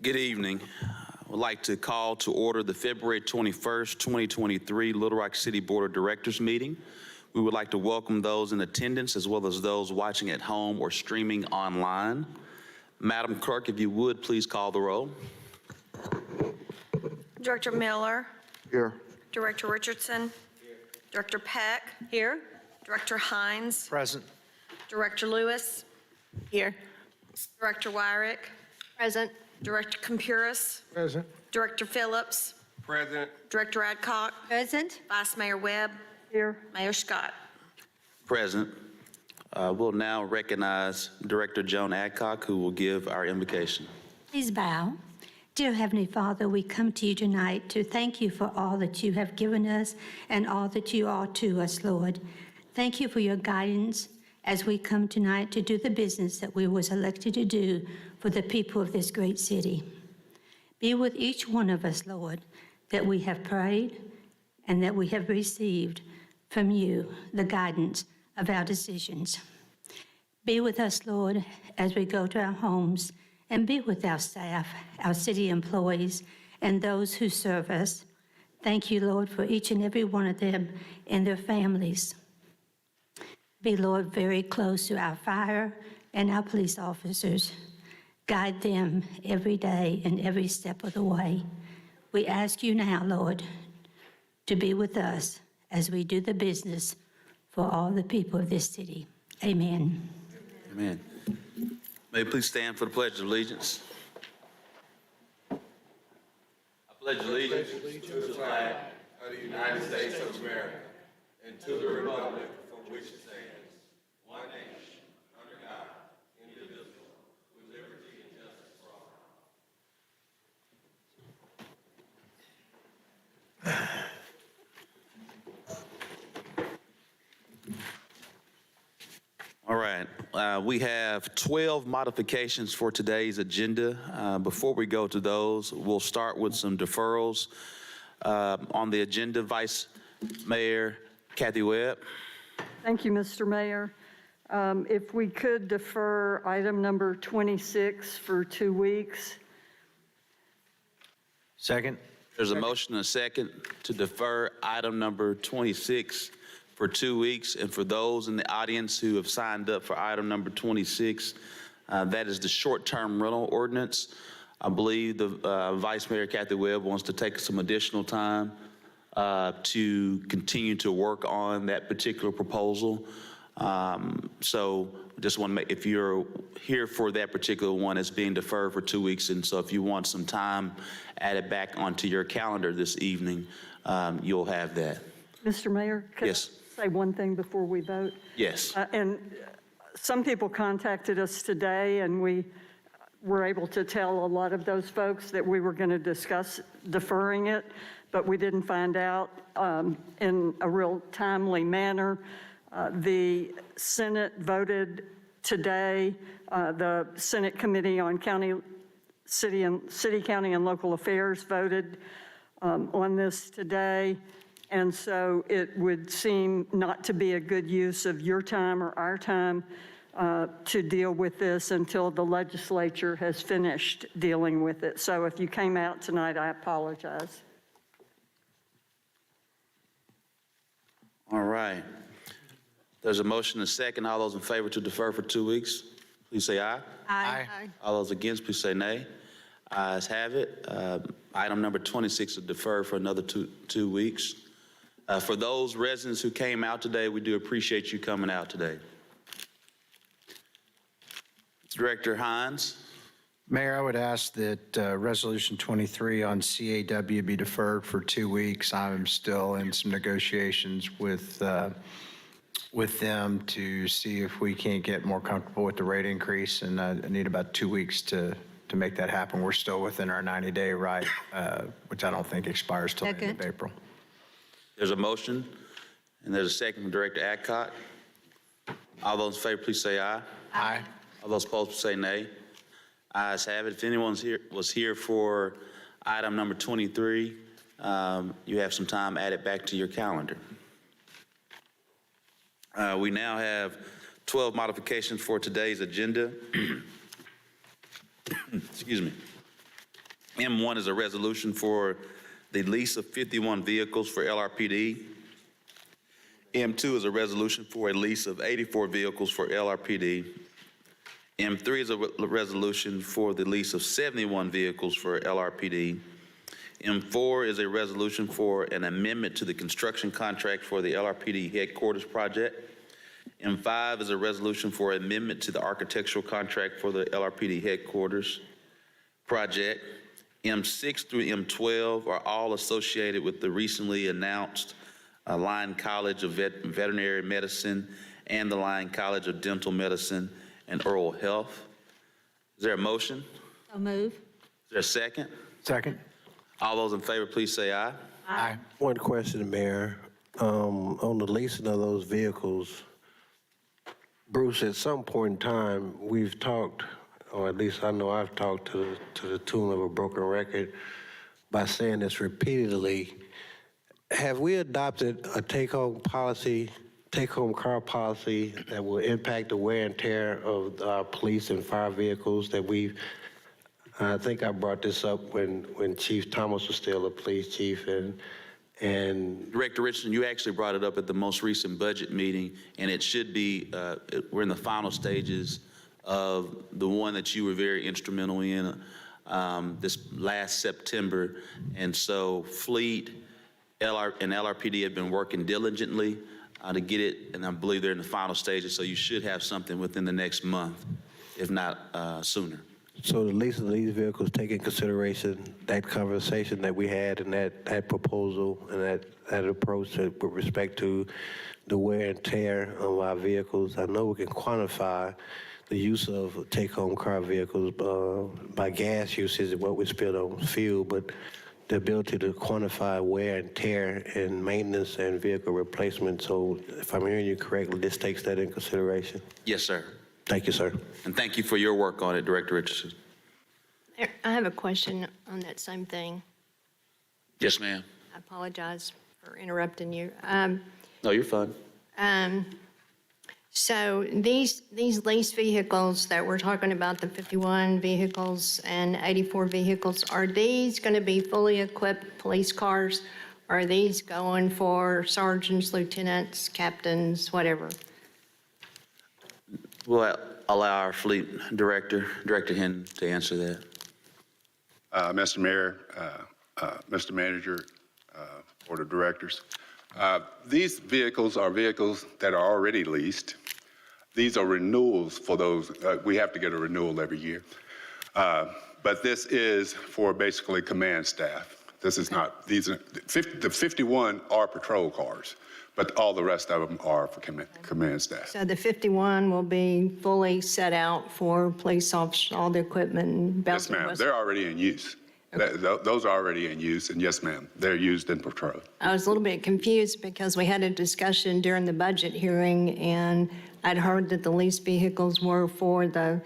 Good evening. I would like to call to order the February 21st, 2023 Little Rock City Board of Directors meeting. We would like to welcome those in attendance as well as those watching at home or streaming online. Madam Clerk, if you would, please call the roll. Director Miller. Here. Director Richardson. Director Peck. Here. Director Hines. Present. Director Lewis. Here. Director Wyrick. Present. Director Compuris. Present. Director Phillips. Present. Director Adcock. Present. Vice Mayor Webb. Here. Mayor Scott. Present. We'll now recognize Director Joan Adcock, who will give our invocation. Please bow. Dear Heavenly Father, we come to you tonight to thank you for all that you have given us and all that you are to us, Lord. Thank you for your guidance as we come tonight to do the business that we was elected to do for the people of this great city. Be with each one of us, Lord, that we have prayed and that we have received from you the guidance of our decisions. Be with us, Lord, as we go to our homes, and be with our staff, our city employees, and those who serve us. Thank you, Lord, for each and every one of them and their families. Be, Lord, very close to our fire and our police officers. Guide them every day and every step of the way. We ask you now, Lord, to be with us as we do the business for all the people of this city. Amen. Amen. May you please stand for the Pledge of Allegiance. I pledge allegiance to the flag of the United States of America and to the republic for which it stands, one nation, under God, indivisible, with liberty and justice for all. All right, we have 12 modifications for today's agenda. Before we go to those, we'll start with some deferrals. On the agenda, Vice Mayor Kathy Webb. Thank you, Mr. Mayor. If we could defer item number 26 for 2 weeks. Second. There's a motion and a second to defer item number 26 for 2 weeks. And for those in the audience who have signed up for item number 26, that is the short-term rental ordinance. I believe the Vice Mayor Kathy Webb wants to take some additional time to continue to work on that particular proposal. So just want to make, if you're here for that particular one, it's being deferred for 2 weeks. And so if you want some time added back onto your calendar this evening, you'll have that. Mr. Mayor, could Yes. I say one thing before we vote? Yes. And some people contacted us today, and we were able to tell a lot of those folks that we were going to discuss deferring it, but we didn't find out in a real timely manner. The Senate voted today, the Senate Committee on City, County, and Local Affairs voted on this today. And so it would seem not to be a good use of your time or our time to deal with this until the legislature has finished dealing with it. So if you came out tonight, I apologize. All right. There's a motion and a second. All those in favor to defer for 2 weeks, please say aye. Aye. All those against, please say nay. Ayes have it. Item number 26 is deferred for another two weeks. For those residents who came out today, we do appreciate you coming out today. Director Hines. Mayor, I would ask that Resolution 23 on CAW be deferred for 2 weeks. I'm still in some negotiations with them to see if we can't get more comfortable with the rate increase, and I need about 2 weeks to make that happen. We're still within our 90-day right, which I don't think expires till the end of April. There's a motion, and there's a second from Director Adcock. All those in favor, please say aye. Aye. All those opposed, please say nay. Ayes have it. If anyone was here for item number 23, you have some time added back to your calendar. We now have 12 modifications for today's agenda. Excuse me. M1 is a resolution for the lease of 51 vehicles for LRPD. M2 is a resolution for a lease of 84 vehicles for LRPD. M3 is a resolution for the lease of 71 vehicles for LRPD. M4 is a resolution for an amendment to the construction contract for the LRPD headquarters project. M5 is a resolution for amendment to the architectural contract for the LRPD headquarters project. M6 through M12 are all associated with the recently announced Lyon College of Veterinary Medicine and the Lyon College of Dental Medicine and Oral Health. Is there a motion? So move. Is there a second? Second? All those in favor, please say aye. Aye. One question, Mayor. On the leasing of those vehicles, Bruce, at some point in time, we've talked, or at least I know I've talked to the tune of a broken record by saying this repeatedly. Have we adopted a take-home car policy that will impact the wear and tear of our police and fire vehicles that I think I brought this up when Chief Thomas was still a police chief, and Director Richardson, you actually brought it up at the most recent budget meeting, and it should be, we're in the final stages of the one that you were very instrumental in this last September. And so Fleet and LRPD have been working diligently to get it, and I believe they're in the final stages, so you should have something within the next month, if not sooner. so the lease of these vehicles take in consideration that conversation that we had and that proposal and that approach with respect to the wear and tear of our vehicles. I know we can quantify the use of take-home car vehicles by gas usage and what we spend on fuel, but the ability to quantify wear and tear and maintenance and vehicle replacement. So if I'm hearing you correctly, this takes that in consideration. Yes, sir. Thank you, sir. And thank you for your work on it, Director Richardson. I have a question on that same thing. Yes, ma'am. I apologize for interrupting you. No, you're fine. So these leased vehicles that we're talking about, the 51 vehicles and 84 vehicles, are these going to be fully equipped police cars? Or are these going for sergeants, lieutenants, captains, whatever? We'll allow our fleet director, Director Hinton, to answer that. Mr. Mayor, Mr. Manager, Board of Directors. These vehicles are vehicles that are already leased. These are renewals for those. We have to get a renewal every year. But this is for basically command staff. This is not, the 51 are patrol cars, but all the rest of them are for command staff. So the 51 will be fully set out for police officers, all the equipment and bells Yes, and ma'am. whistles? They're already in use. Those are already in use, and yes, ma'am, they're used in patrol. I was a little bit confused because we had a discussion during the budget hearing, and I'd heard that the leased vehicles were for the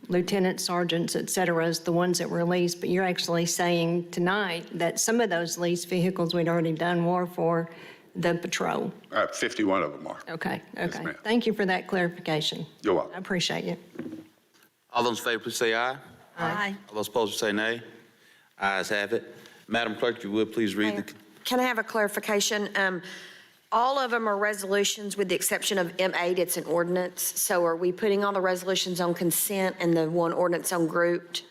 lieutenants, sergeants, et cetera, as the ones that were leased, but you're actually saying tonight that some of those leased vehicles we'd already done were for the patrol. 51 of them are. Okay, Yes, okay. ma'am. Thank you for that clarification. You're welcome. I appreciate it. All those in favor, please say aye. Aye. All those opposed, say nay. Ayes have it. Madam Clerk, if you would, please read the... Can I have a clarification? All of them are resolutions with the exception of M8, it's an ordinance. So are we putting all the resolutions on consent and the one ordinance on grouped?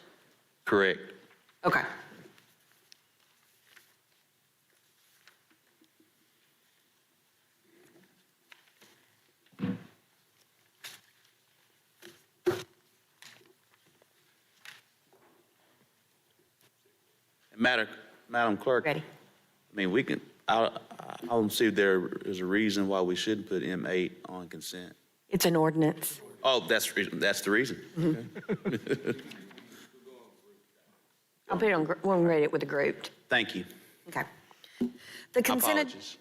Correct. Okay. Madam Clerk. Ready. I mean, we can, I don't see there is a reason why we shouldn't put M8 on consent. It's an ordinance. Oh, that's the reason. I'll put it on, we'll read it with a grouped. Thank you. Okay. The consent. Apologies.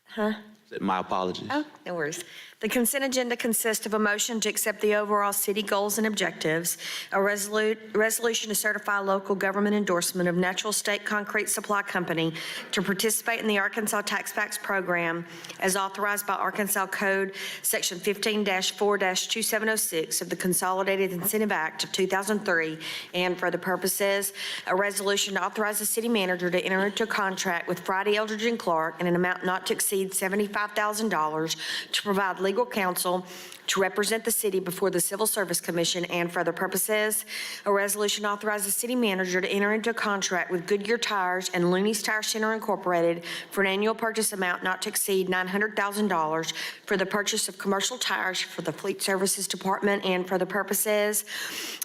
Huh? Is My apologies. Oh, no worries. The consent agenda consists of a motion to accept the overall city goals and objectives, a resolution to certify local government endorsement of Natural State Concrete Supply Company to participate in the Arkansas Tax Facts Program as authorized by Arkansas Code Section 15-4-2706 of the Consolidated Incentive Act of 2003, and for the purposes, a resolution to authorize the city manager to enter into a contract with Friday Eldridge and Clark in an amount not to exceed $75,000 to provide legal counsel to represent the city before the Civil Service Commission, and for other purposes, a resolution authorizes the city manager to enter into a contract with Goodyear Tires and Looney's Tire Center Incorporated for an annual purchase amount not to exceed $900,000 for the purchase of commercial tires for the Fleet Services Department, and for the purposes,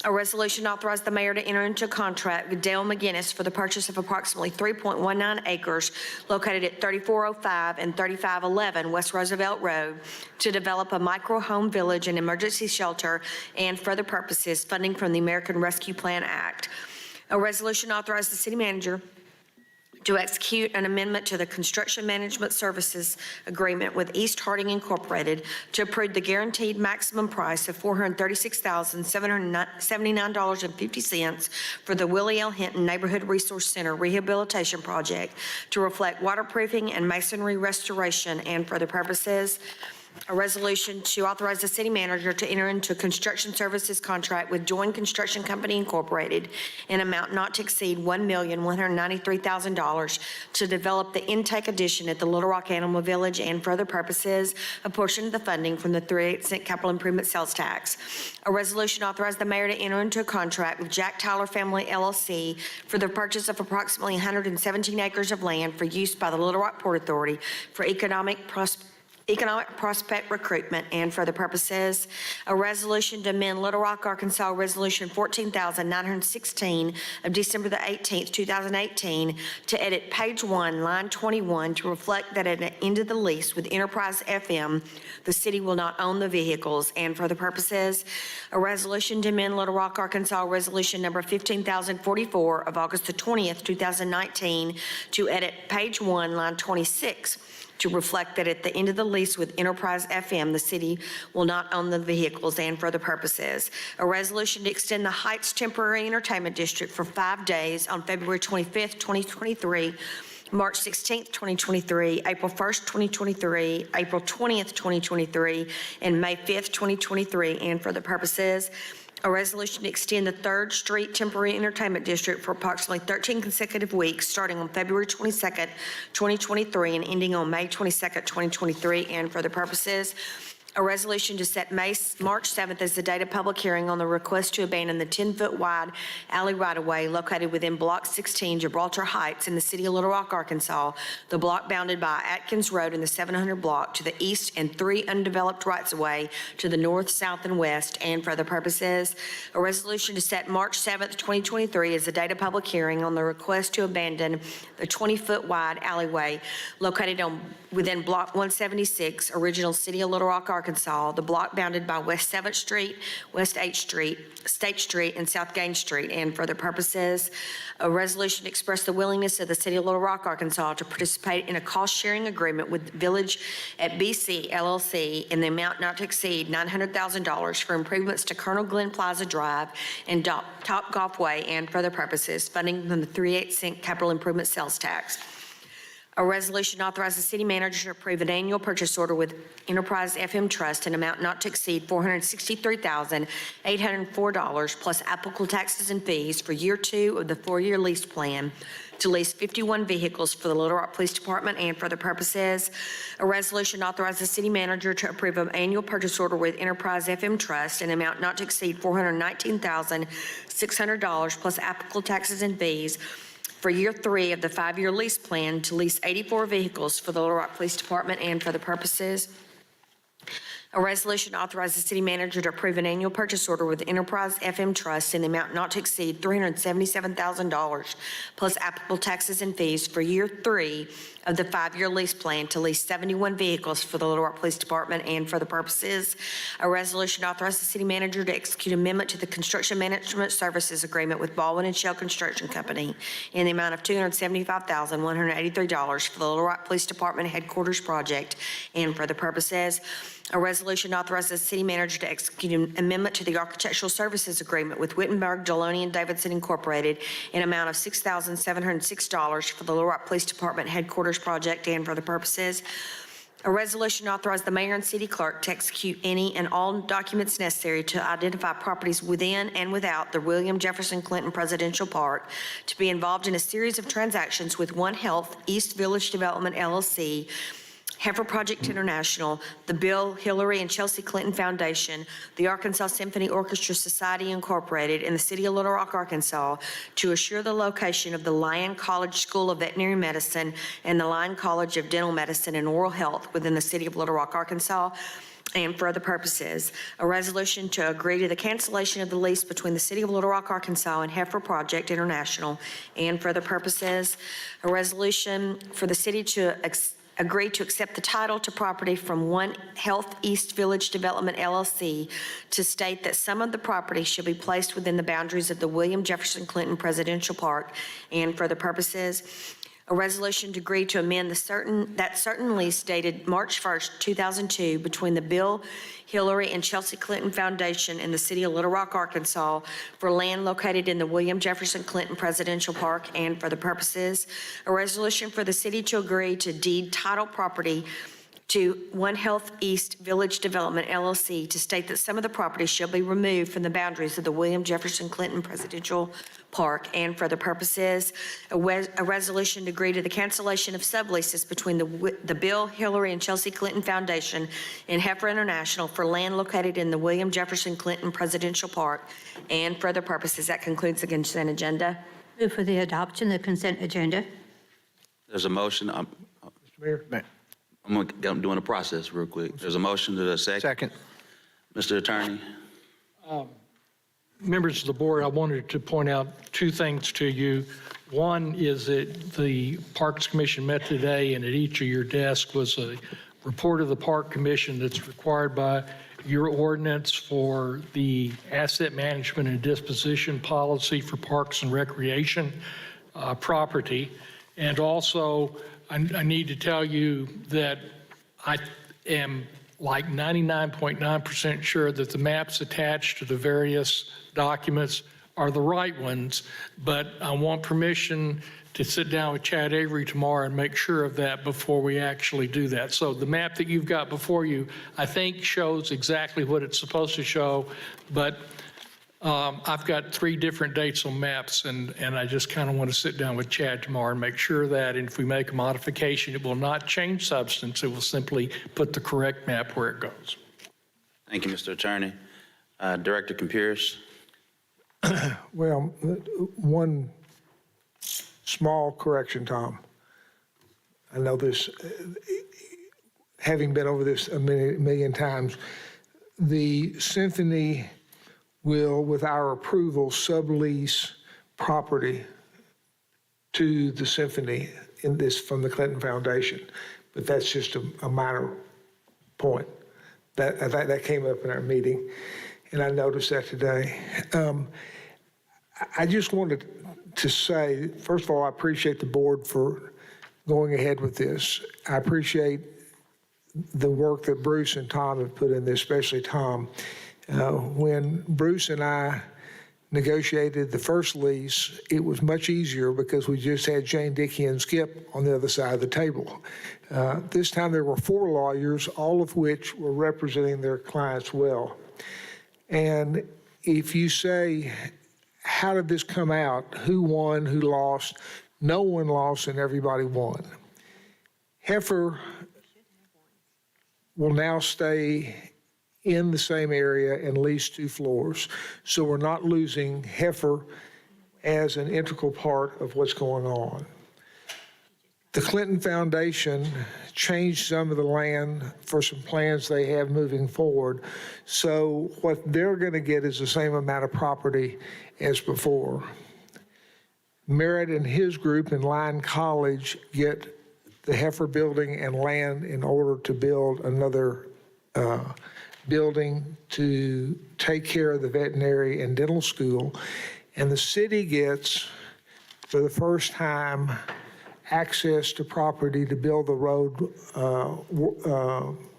a resolution authorizes the mayor to enter into a contract with Dale McGinnis for the purchase of approximately 3.19 acres located at 3405 and 3511 West Roosevelt Road to develop a micro-home village and emergency shelter, and for other purposes, funding from the American Rescue Plan Act. A resolution authorized the city manager to execute an amendment to the construction management services agreement with East Harding Incorporated to approve the guaranteed maximum price of $436,779.50 for the Willie L. Hinton Neighborhood Resource Center Rehabilitation Project to reflect waterproofing and masonry restoration, and for the purposes, a resolution to authorize the city manager to enter into a construction services contract with Joint Construction Company Incorporated in amount not to exceed $1,193,000 to develop the intake addition at the Little Rock Animal Village, and for other purposes, a portion of the funding from the 3/8 capital improvement sales tax. A resolution authorized the mayor to enter into a contract with Jack Tyler Family LLC for the purchase of approximately 117 acres of land for use by the Little Rock Port Authority for economic prospect recruitment, and for the purposes, a resolution to amend Little Rock, Arkansas Resolution 14,916 of December the 18th, 2018, to edit page 1, line 21, to reflect that at the end of the lease with Enterprise FM, the city will not own the vehicles, and for the purposes, a resolution to amend Little Rock, Arkansas Resolution number 15,044 of August the 20th, 2019, to edit page 1, line 26, to reflect that at the end of the lease with Enterprise FM, the city will not own the vehicles, and for the purposes. A resolution to extend the Heights Temporary Entertainment District for 5 days on February 25th, 2023, March 16th, 2023, April 1st, 2023, April 20th, 2023, and May 5th, 2023, and for the purposes, a resolution to extend the 3rd Street Temporary Entertainment District for approximately 13 consecutive weeks, starting on February 22nd, 2023, and ending on May 22nd, 2023, and for the purposes, a resolution to set March 7th as the date of public hearing on the request to abandon the 10-foot wide alley right-of-way located within Block 16, Gibraltar Heights, in the city of Little Rock, Arkansas, the block bounded by Atkins Road in the 700 block to the east, and 3 undeveloped rights-of-way to the north, south, and west, and for other purposes, a resolution to set March 7th, 2023 as the date of public hearing on the request to abandon the 20-foot wide alleyway located within Block 176, original city of Little Rock, Arkansas, the block bounded by West 7th Street, West 8th Street, State Street, and South Gaines Street, and for the purposes, a resolution to express the willingness of the city of Little Rock, Arkansas to participate in a cost-sharing agreement with Village at BC LLC in the amount not to exceed $900,000 for improvements to Colonel Glenn Plaza Drive and Top Golf Way, and for other purposes, funding from the 3/8 capital improvement sales tax. A resolution authorizes the city manager to approve an annual purchase order with Enterprise FM Trust in amount not to exceed $463,804 plus applicable taxes and fees for year 2 of the 4-year lease plan to lease 51 vehicles for the Little Rock Police Department, and for the purposes, a resolution authorizes the city manager to approve an annual purchase order with Enterprise FM Trust in amount not to exceed $419,600 plus applicable taxes and fees for year 3 of the 5-year lease plan to lease 84 vehicles for the Little Rock Police Department, and for the purposes, A resolution authorizes the city manager to approve an annual purchase order with Enterprise FM Trust in the amount not to exceed $377,000 plus applicable taxes and fees for year 3 of the 5-year lease plan to lease 71 vehicles for the Little Rock Police Department and for the purposes. A resolution authorizes the city manager to execute amendment to the construction management services agreement with Baldwin and Shell Construction Company in the amount of $275,183 for the Little Rock Police Department headquarters project and for the purposes. A resolution authorizes the city manager to execute an amendment to the architectural services agreement with Wittenberg, Deloney, and Davidson Incorporated in amount of $6,706 for the Little Rock Police Department headquarters project and for the purposes. A resolution authorized the mayor and city clerk to execute any and all documents necessary to identify properties within and without the William Jefferson Clinton Presidential Park to be involved in a series of transactions with One Health East Village Development LLC, Heifer Project International, the Bill, Hillary, and Chelsea Clinton Foundation, the Arkansas Symphony Orchestra Society Incorporated, and the City of Little Rock, Arkansas, to assure the location of the Lyon College School of Veterinary Medicine and the Lyon College of Dental Medicine and Oral Health within the City of Little Rock, Arkansas, and for other purposes. A resolution to agree to the cancellation of the lease between the City of Little Rock, Arkansas and Heifer Project International, and for other purposes. A resolution for the city to agree to accept the title to property from One Health East Village Development LLC to state that some of the property shall be placed within the boundaries of the William Jefferson Clinton Presidential Park and for the purposes. A resolution to agree to amend that certain lease dated March 1st, 2002 between the Bill, Hillary, and Chelsea Clinton Foundation and the City of Little Rock, Arkansas for land located in the William Jefferson Clinton Presidential Park and for the purposes. A resolution for the city to agree to deed title property to One Health East Village Development LLC to state that some of the property shall be removed from the boundaries of the William Jefferson Clinton Presidential Park and for the purposes. A resolution to agree to the cancellation of subleases between the Bill, Hillary, and Chelsea Clinton Foundation and Heifer International for land located in the William Jefferson Clinton Presidential Park and for other purposes. That concludes the consent agenda. Move for the adoption of the consent agenda. There's a motion. Mr. Mayor? I'm doing a process real quick. There's a motion to the second. Second. Mr. Attorney. Members of the board, I wanted to point out two things to you. One is that the Parks Commission met today, and at each of your desks was a report of the Park Commission that's required by your ordinance for the asset management and disposition policy for parks and recreation property. And also, I need to tell you that I am like 99.9% sure that the maps attached to the various documents are the right ones, but I want permission to sit down with Chad Avery tomorrow and make sure of that before we actually do that. So the map that you've got before you, I think shows exactly what it's supposed to show, but I've got 3 different dates on maps, and I just kind of want to sit down with Chad tomorrow and make sure that if we make a modification, it will not change substance. It will simply put the correct map where it goes. Thank you, Mr. Attorney. Director Compures. Well, one small correction, Tom. I know this, having been over this a million times, the Symphony will, with our approval, sublease property to the Symphony in this from the Clinton Foundation. But that's just a minor point. That came up in our meeting, and I noticed that today. I just wanted to say, first of all, I appreciate the board for going ahead with this. I appreciate the work that Bruce and Tom have put in this, especially Tom. When Bruce and I negotiated the first lease, it was much easier because we just had Jane, Dickey, and Skip on the other side of the table. This time there were 4 lawyers, all of which were representing their clients well. And if you say, how did this come out? Who won, who lost? No one lost and everybody won. Heifer will now stay in the same area and lease 2 floors. So we're not losing Heifer as an integral part of what's going on. the Clinton Foundation changed some of the land for some plans they have moving forward. So what they're going to get is the same amount of property as before. Merritt and his group in Lyon College get the Heifer Building and land in order to build another building to take care of the veterinary and dental school. And the city gets, for the first time, access to property to build the road,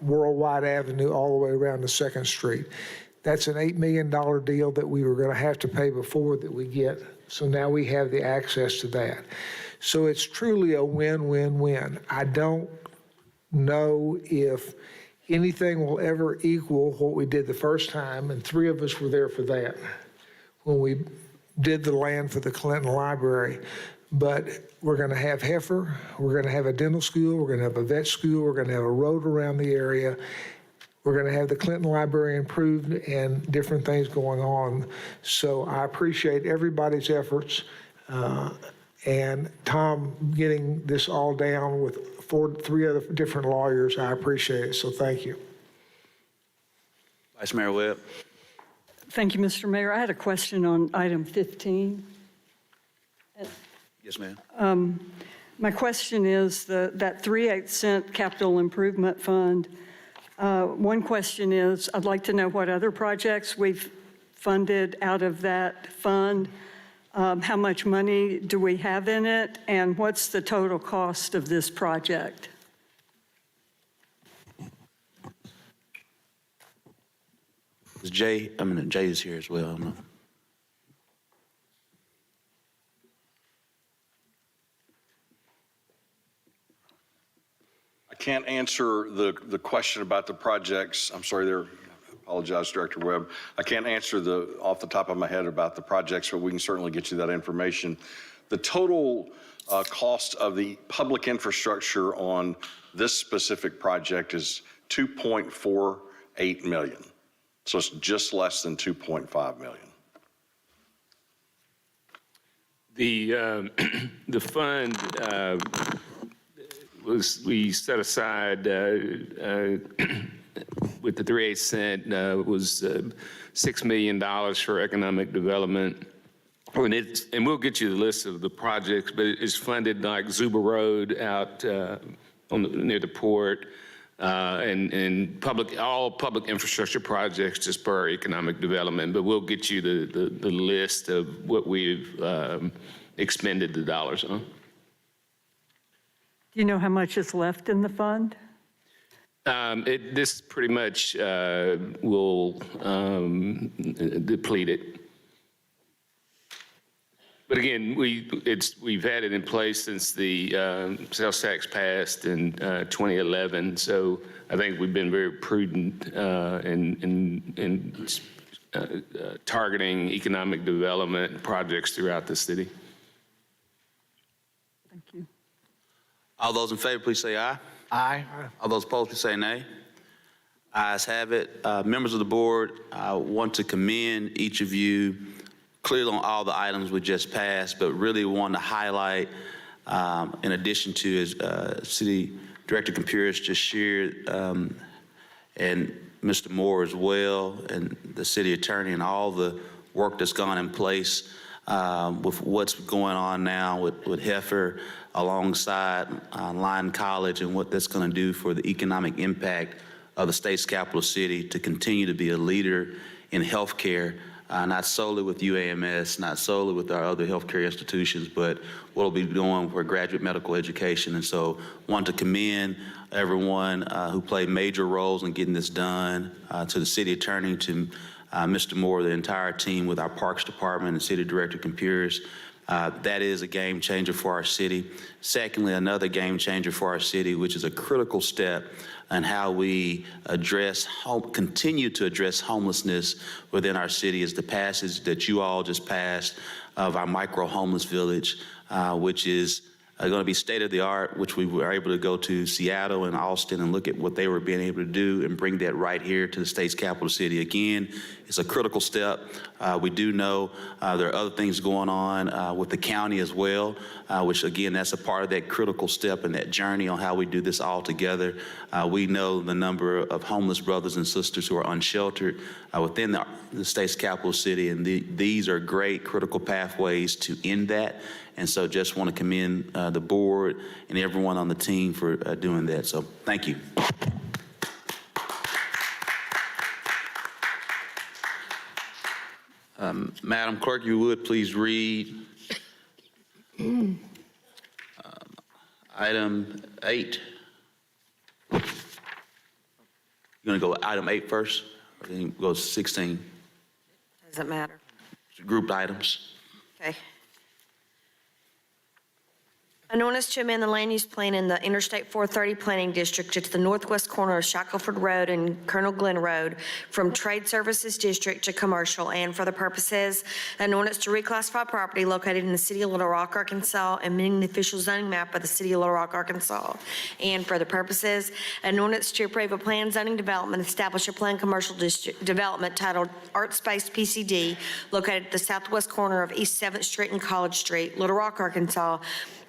Worldwide Avenue, all the way around to 2nd Street. That's an $8 million deal that we were going to have to pay before that we get. So now we have the access to that. So it's truly a win-win-win. I don't know if anything will ever equal what we did the first time, and 3 of us were there for that, when we did the land for the Clinton Library. But we're going to have Heifer, we're going to have a dental school, we're going to have a vet school, we're going to have a road around the area, we're going to have the Clinton Library improved and different things going on. So I appreciate everybody's efforts, and Tom getting this all down with 3 other different lawyers. I appreciate it, so thank you. Vice Mayor Webb. Thank you, Mr. Mayor. I had a question on item 15. Yes, ma'am. My question is that 3/8 capital improvement fund. One question is, I'd like to know what other projects we've funded out of that fund. How much money do we have in it, and what's the total cost of this project? Jay is here as well. No? I can't answer the question about the projects. I'm sorry there. I apologize, Director Webb. I can't answer off the top of my head about the projects, but we can certainly get you that information. The total cost of the public infrastructure on this specific project is $2.48 million. So it's just less than $2.5 million. The fund we set aside with the 3/8 was $6 million for economic development. And we'll get you the list of the projects, but it's funded like Zuba Road out near the port, and all public infrastructure projects to spur economic development. But we'll get you the list of what we've expended the dollars on. Do you know how much is left in the fund? This pretty much will deplete it. But again, we've had it in place since the sales tax passed in 2011. So I think we've been very prudent in targeting economic development projects throughout the city. Thank you. All those in favor, please say aye. Aye. All those opposed, please say nay. Ayes have it. Members of the board, I want to commend each of you clearly on all the items we just passed, but really want to highlight, in addition to as City Director Campuris just shared, and Mr. Moore as well, and the city attorney, and all the work that's gone in place with what's going on now with Heifer alongside Lyon College, and what that's going to do for the economic impact of the state's capital city to continue to be a leader in healthcare. Not solely with UAMS, not solely with our other healthcare institutions, but what we'll be doing for graduate medical education. And so want to commend everyone who played major roles in getting this done, to the city attorney, to Mr. Moore, the entire team with our Parks Department and City Director Campuris. That is a game changer for our city. Secondly, another game changer for our city, which is a critical step in how we continue to address homelessness within our city, is the passage that you all just passed of our micro homeless village, which is going to be state-of-the-art, which we were able to go to Seattle and Austin and look at what they were being able to do and bring that right here to the state's capital city. Again, it's a critical step. We do know there are other things going on with the county as well, which again, that's a part of that critical step in that journey on how we do this all together. We know the number of homeless brothers and sisters who are unsheltered within the state's capital city, and these are great critical pathways to end that. And so just want to commend the board and everyone on the team for doing that. So thank you. Madam Clerk, you would please read item 8. You're going to go with item 8 first, or then you go to 16? Doesn't matter. Grouped items. Okay. An ordinance to amend the land use plan in the Interstate 430 Planning District to the northwest corner of Shackelford Road and Colonel Glenn Road from Trade Services District to Commercial, and for the purposes, an ordinance to reclassify property located in the city of Little Rock, Arkansas, amending the official zoning map of the city of Little Rock, Arkansas. And for the purposes, an ordinance to approve a planned zoning development, establish a planned commercial district development titled Art Space PCD located at the southwest corner of East 7th Street and College Street, Little Rock, Arkansas,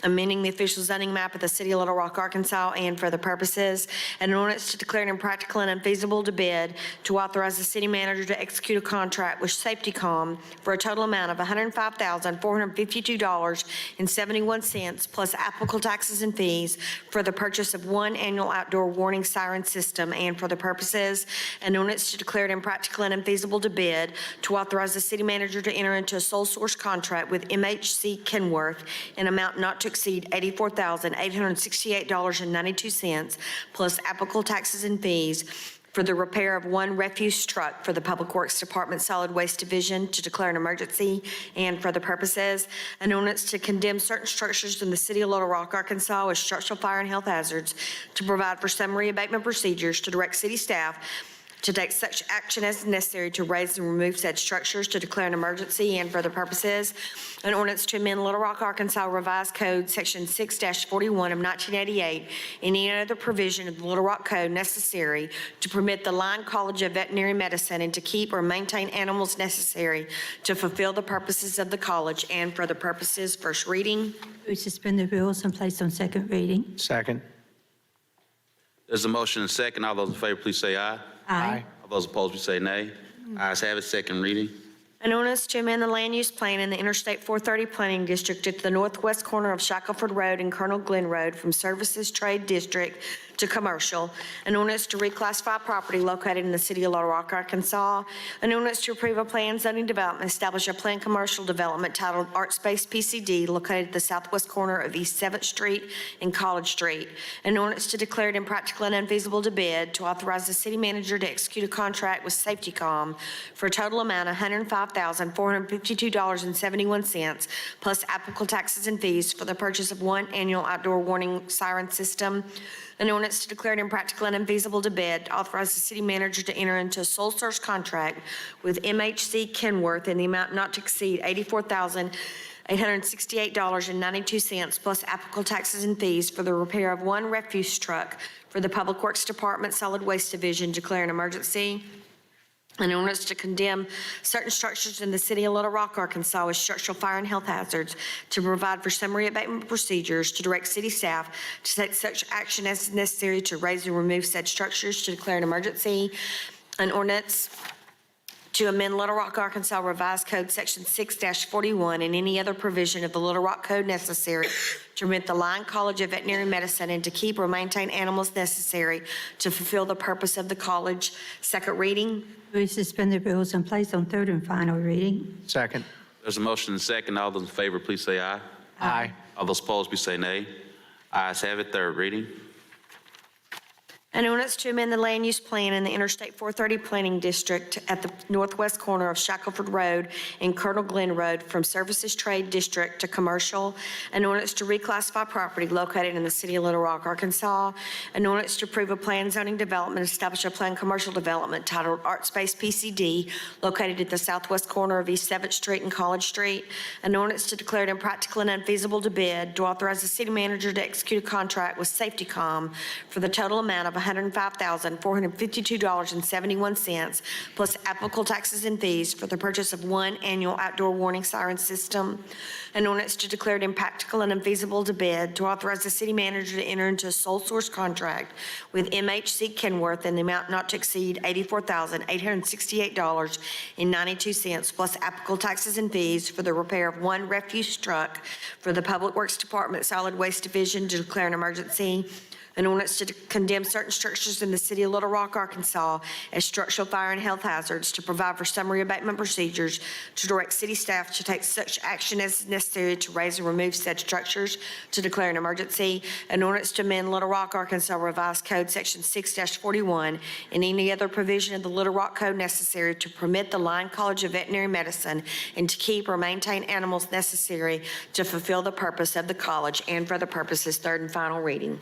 amending the official zoning map of the city of Little Rock, Arkansas, and for the purposes, an ordinance to declare it impractical and unfeasible to bid, to authorize the city manager to execute a contract with SafetyCom for a total amount of $105,452.71 plus applicable taxes and fees for the purchase of one annual outdoor warning siren system, and for the purposes, an ordinance to declare it impractical and unfeasible to bid, to authorize the city manager to enter into a sole source contract with MHC Kenworth in amount not to exceed $84,868.92 plus applicable taxes and fees for the repair of one refuse truck for the Public Works Department Solid Waste Division, to declare an emergency, and for the purposes, an ordinance to condemn certain structures in the city of Little Rock, Arkansas as structural fire and health hazards, to provide for summary abatement procedures, to direct city staff to take such action as necessary to raise and remove said structures, to declare an emergency, and for the purposes, an ordinance to amend Little Rock, Arkansas Revised Code, Section 6-41 of 1988, and any other provision of the Little Rock Code necessary to permit the Lyon College of Veterinary Medicine and to keep or maintain animals necessary to fulfill the purposes of the college, and for the purposes, first reading. We suspend the rules and place on second reading. Second. There's a motion and a second. All those in favor, please say aye. Aye. All those opposed, please say nay. Ayes have it, second reading. An ordinance to amend the land use plan in the Interstate 430 Planning District at the northwest corner of Shackelford Road and Colonel Glenn Road from Services Trade District to Commercial. An ordinance to reclassify property located in the city of Little Rock, Arkansas. An ordinance to approve a planned zoning development, establish a planned commercial development titled Art Space PCD located at the southwest corner of East 7th Street and College Street. An ordinance to declare it impractical and unfeasible to bid, to authorize the city manager to execute a contract with SafetyCom for a total amount of $105,452.71 plus applicable taxes and fees for the purchase of one annual outdoor warning siren system. An ordinance to declare it impractical and unfeasible to bid, to authorize the city manager to enter into a sole source contract with MHC Kenworth in the amount not to exceed $84,868.92 plus applicable taxes and fees for the repair of one refuse truck for the Public Works Department Solid Waste Division, declare an emergency. An ordinance to condemn certain structures in the city of Little Rock, Arkansas as structural fire and health hazards, to provide for summary abatement procedures, to direct city staff to take such action as necessary to raise and remove said structures, to declare an emergency. An ordinance to amend Little Rock, Arkansas Revised Code, Section 6-41, and any other provision of the Little Rock Code necessary to permit the Lyon College of Veterinary Medicine and to keep or maintain animals necessary to fulfill the purpose of the college. Second reading. We suspend the rules and place on third and final reading. Second. There's a motion and a second. All those in favor, please say aye. Aye. All those opposed, please say nay. Ayes have it, third reading. An ordinance to amend the land use plan in the Interstate 430 Planning District at the northwest corner of Shackelford Road and Colonel Glenn Road from Services Trade District to Commercial. An ordinance to reclassify property located in the city of Little Rock, Arkansas. An ordinance to approve a planned zoning development, establish a planned commercial development titled Art Space PCD located at the southwest corner of East 7th Street and College Street. An ordinance to declare it impractical and unfeasible to bid, to authorize the city manager to execute a contract with Safety-Com for the total amount of $105,452.71, plus applicable taxes and fees for the purchase of one annual outdoor warning siren system. An ordinance to declare it impractical and unfeasible to bid, to authorize the city manager to enter into a sole source contract with MHC Kenworth in the amount not to exceed $84,868.92, plus applicable taxes and fees for the repair of one refuse truck for the Public Works Department Solid Waste Division, to declare an emergency. An ordinance to condemn certain structures in the city of Little Rock, Arkansas as structural fire and health hazards, to provide for summary abatement procedures, to direct city staff to take such action as necessary to raise and remove said structures, to declare an emergency. An ordinance to amend Little Rock, Arkansas Revised Code Section 6-41 and any other provision of the Little Rock Code necessary to permit the Lyon College of Veterinary Medicine and to keep or maintain animals necessary to fulfill the purpose of the college and for the purposes third and final reading.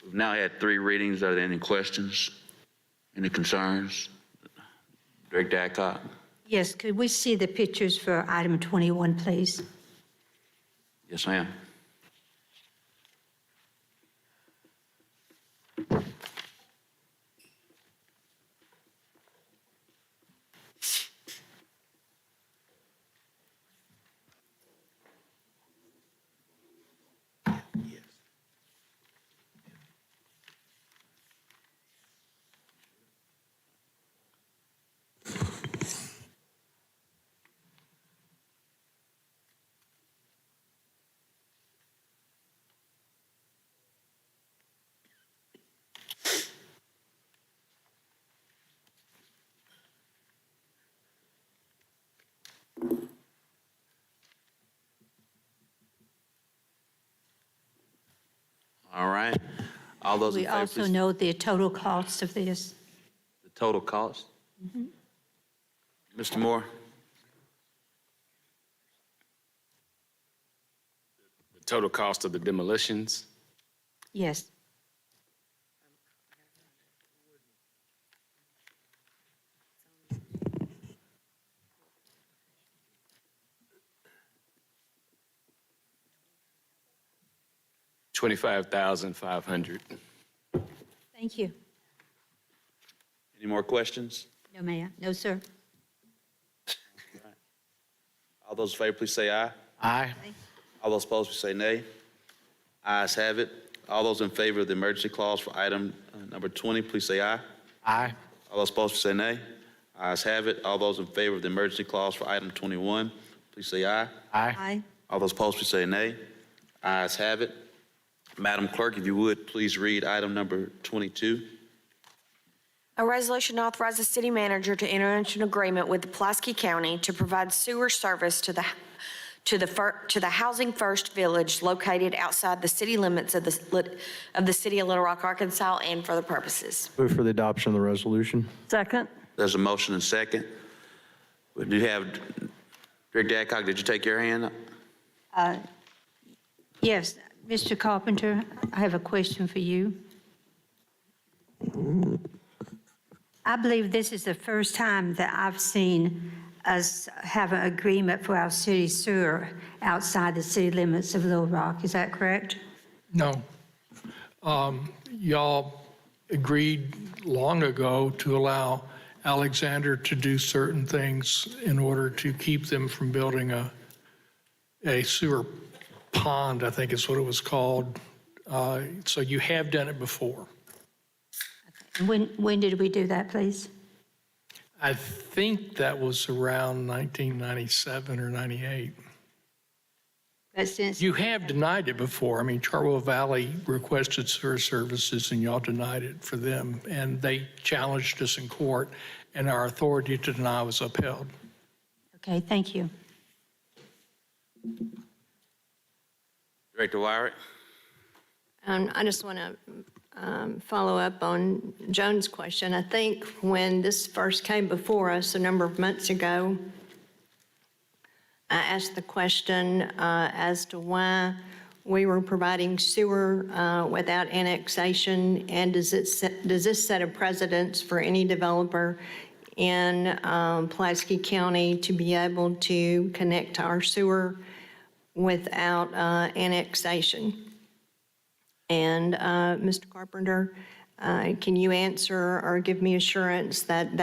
We've now had 3 readings. Are there any questions? Any concerns? Director Adcock? Yes, could we see the pictures for item 21, please? Yes, ma'am. All right. All those in We favor, also please. know the total cost of this. The total cost? Mr. Moore? The total cost of the demolitions? Yes. $25,500. Thank you. Any more questions? No, Mayor. No, sir. All those in favor, please say aye. Aye. All those opposed, please say nay. Ayes have it. All those in favor of the emergency clause for item number 20, please say aye. Aye. All those opposed, please say nay. Ayes have it. All those in favor of the emergency clause for item 21, please say aye. Aye. Aye. All those opposed, please say nay. Ayes have it. Madam Clerk, if you would, please read item number 22. A resolution authorizes the city manager to enter into an agreement with Pulaski County to provide sewer service to the Housing First Village located outside the city limits of the city of Little Rock, Arkansas, and for the purposes. Move for the adoption of the resolution. Second? There's a motion and second. We do have, Director Adcock, did you take your hand up? Yes, Mr. Carpenter, I have a question for you. I believe this is the first time that I've seen us have an agreement for our city sewer outside the city limits of Little Rock. Is that correct? No. Y'all agreed long ago to allow Alexander to do certain things in order to keep them from building a sewer pond, I think is what it was called. So you have done it before. When did we do that, please? I think that was around 1997 or 98. But since, You have denied it before. I mean, Chartwell Valley requested sewer services and y'all denied it for them. And they challenged us in court and our authority to deny was upheld. okay, thank you. Director Wyrick? I just want to follow up on Joan's question. I think when this first came before us a number of months ago, I asked the question as to why we were providing sewer without annexation, and does this set a precedence for any developer in Pulaski County to be able to connect to our sewer without annexation? And Mr. Carpenter, can you answer or give me assurance that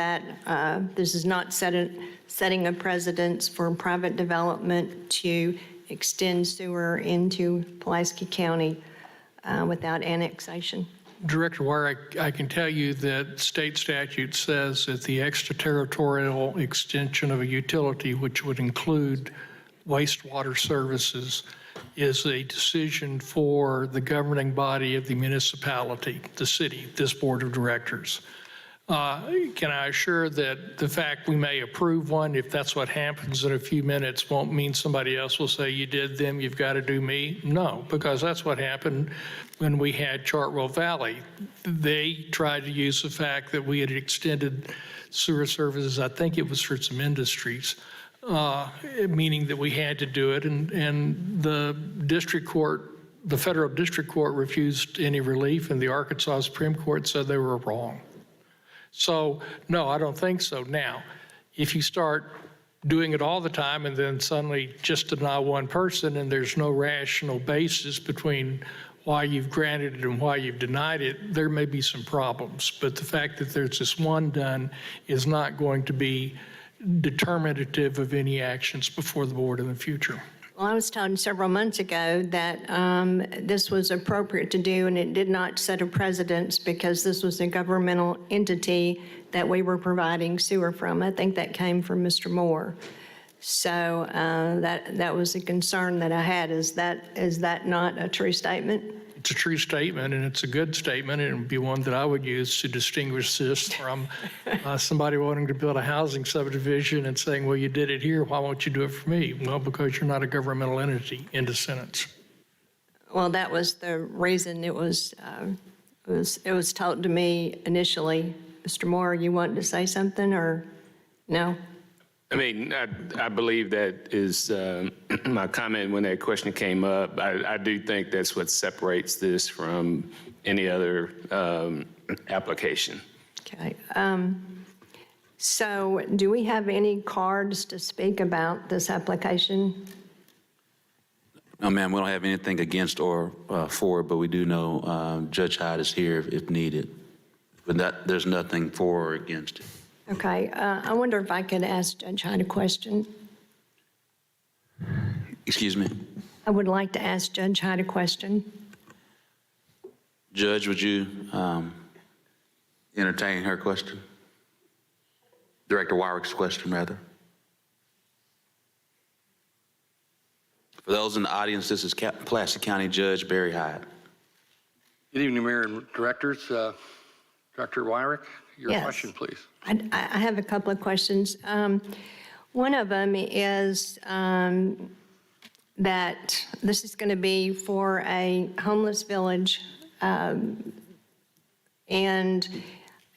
this is not setting a precedence for private development to extend sewer into Pulaski County without annexation? Director Wire, I can tell you that state statute says that the extraterritorial extension of a utility, which would include wastewater services, is a decision for the governing body of the municipality, the city, this board of directors. Can I assure that the fact we may approve one, if that's what happens in a few minutes, won't mean somebody else will say, you did them, you've got to do me? No, because that's what happened when we had Chartwell Valley. They tried to use the fact that we had extended sewer services, I think it was for some industries, meaning that we had to do it, and the district court, the federal district court refused any relief, and the Arkansas Supreme Court said they were wrong. So, no, I don't think so. Now, if you start doing it all the time and then suddenly just deny one person and there's no rational basis between why you've granted it and why you've denied it, there may be some problems. But the fact that there's this one done is not going to be determinative of any actions before the board in the future. Well, I was told several months ago that this was appropriate to do, and it did not set a precedence because this was a governmental entity that we were providing sewer from. I think that came from Mr. Moore. So that was a concern that I had. Is that not a true statement? It's a true statement, and it's a good statement, and it would be one that I would use to distinguish this from somebody wanting to build a housing subdivision and saying, well, you did it here, why won't you do it for me? Well, because you're not a governmental entity, end of sentence. Well, that was the reason it was told to me initially. Mr. Moore, you want to say something, or no? I mean, I believe that is my comment when that question came up. I do think that's what separates this from any other application. Okay. So do we have any cards to speak about this application? No, ma'am, we don't have anything against or for it, but we do know Judge Hyde is here if needed. But there's nothing for or against it. Okay. I wonder if I could ask Judge Hyde a question. Excuse me? I would like to ask Judge Hyde a question. Judge, would you entertain her question? Director Wyrick's question, rather. For those in the audience, this is Pulaski County Judge Barry Hyde. Good evening, Mayor and Directors. Dr. Wyrick, your Yes. question, please. I have a couple of questions. One of them is that this is going to be for a homeless village. And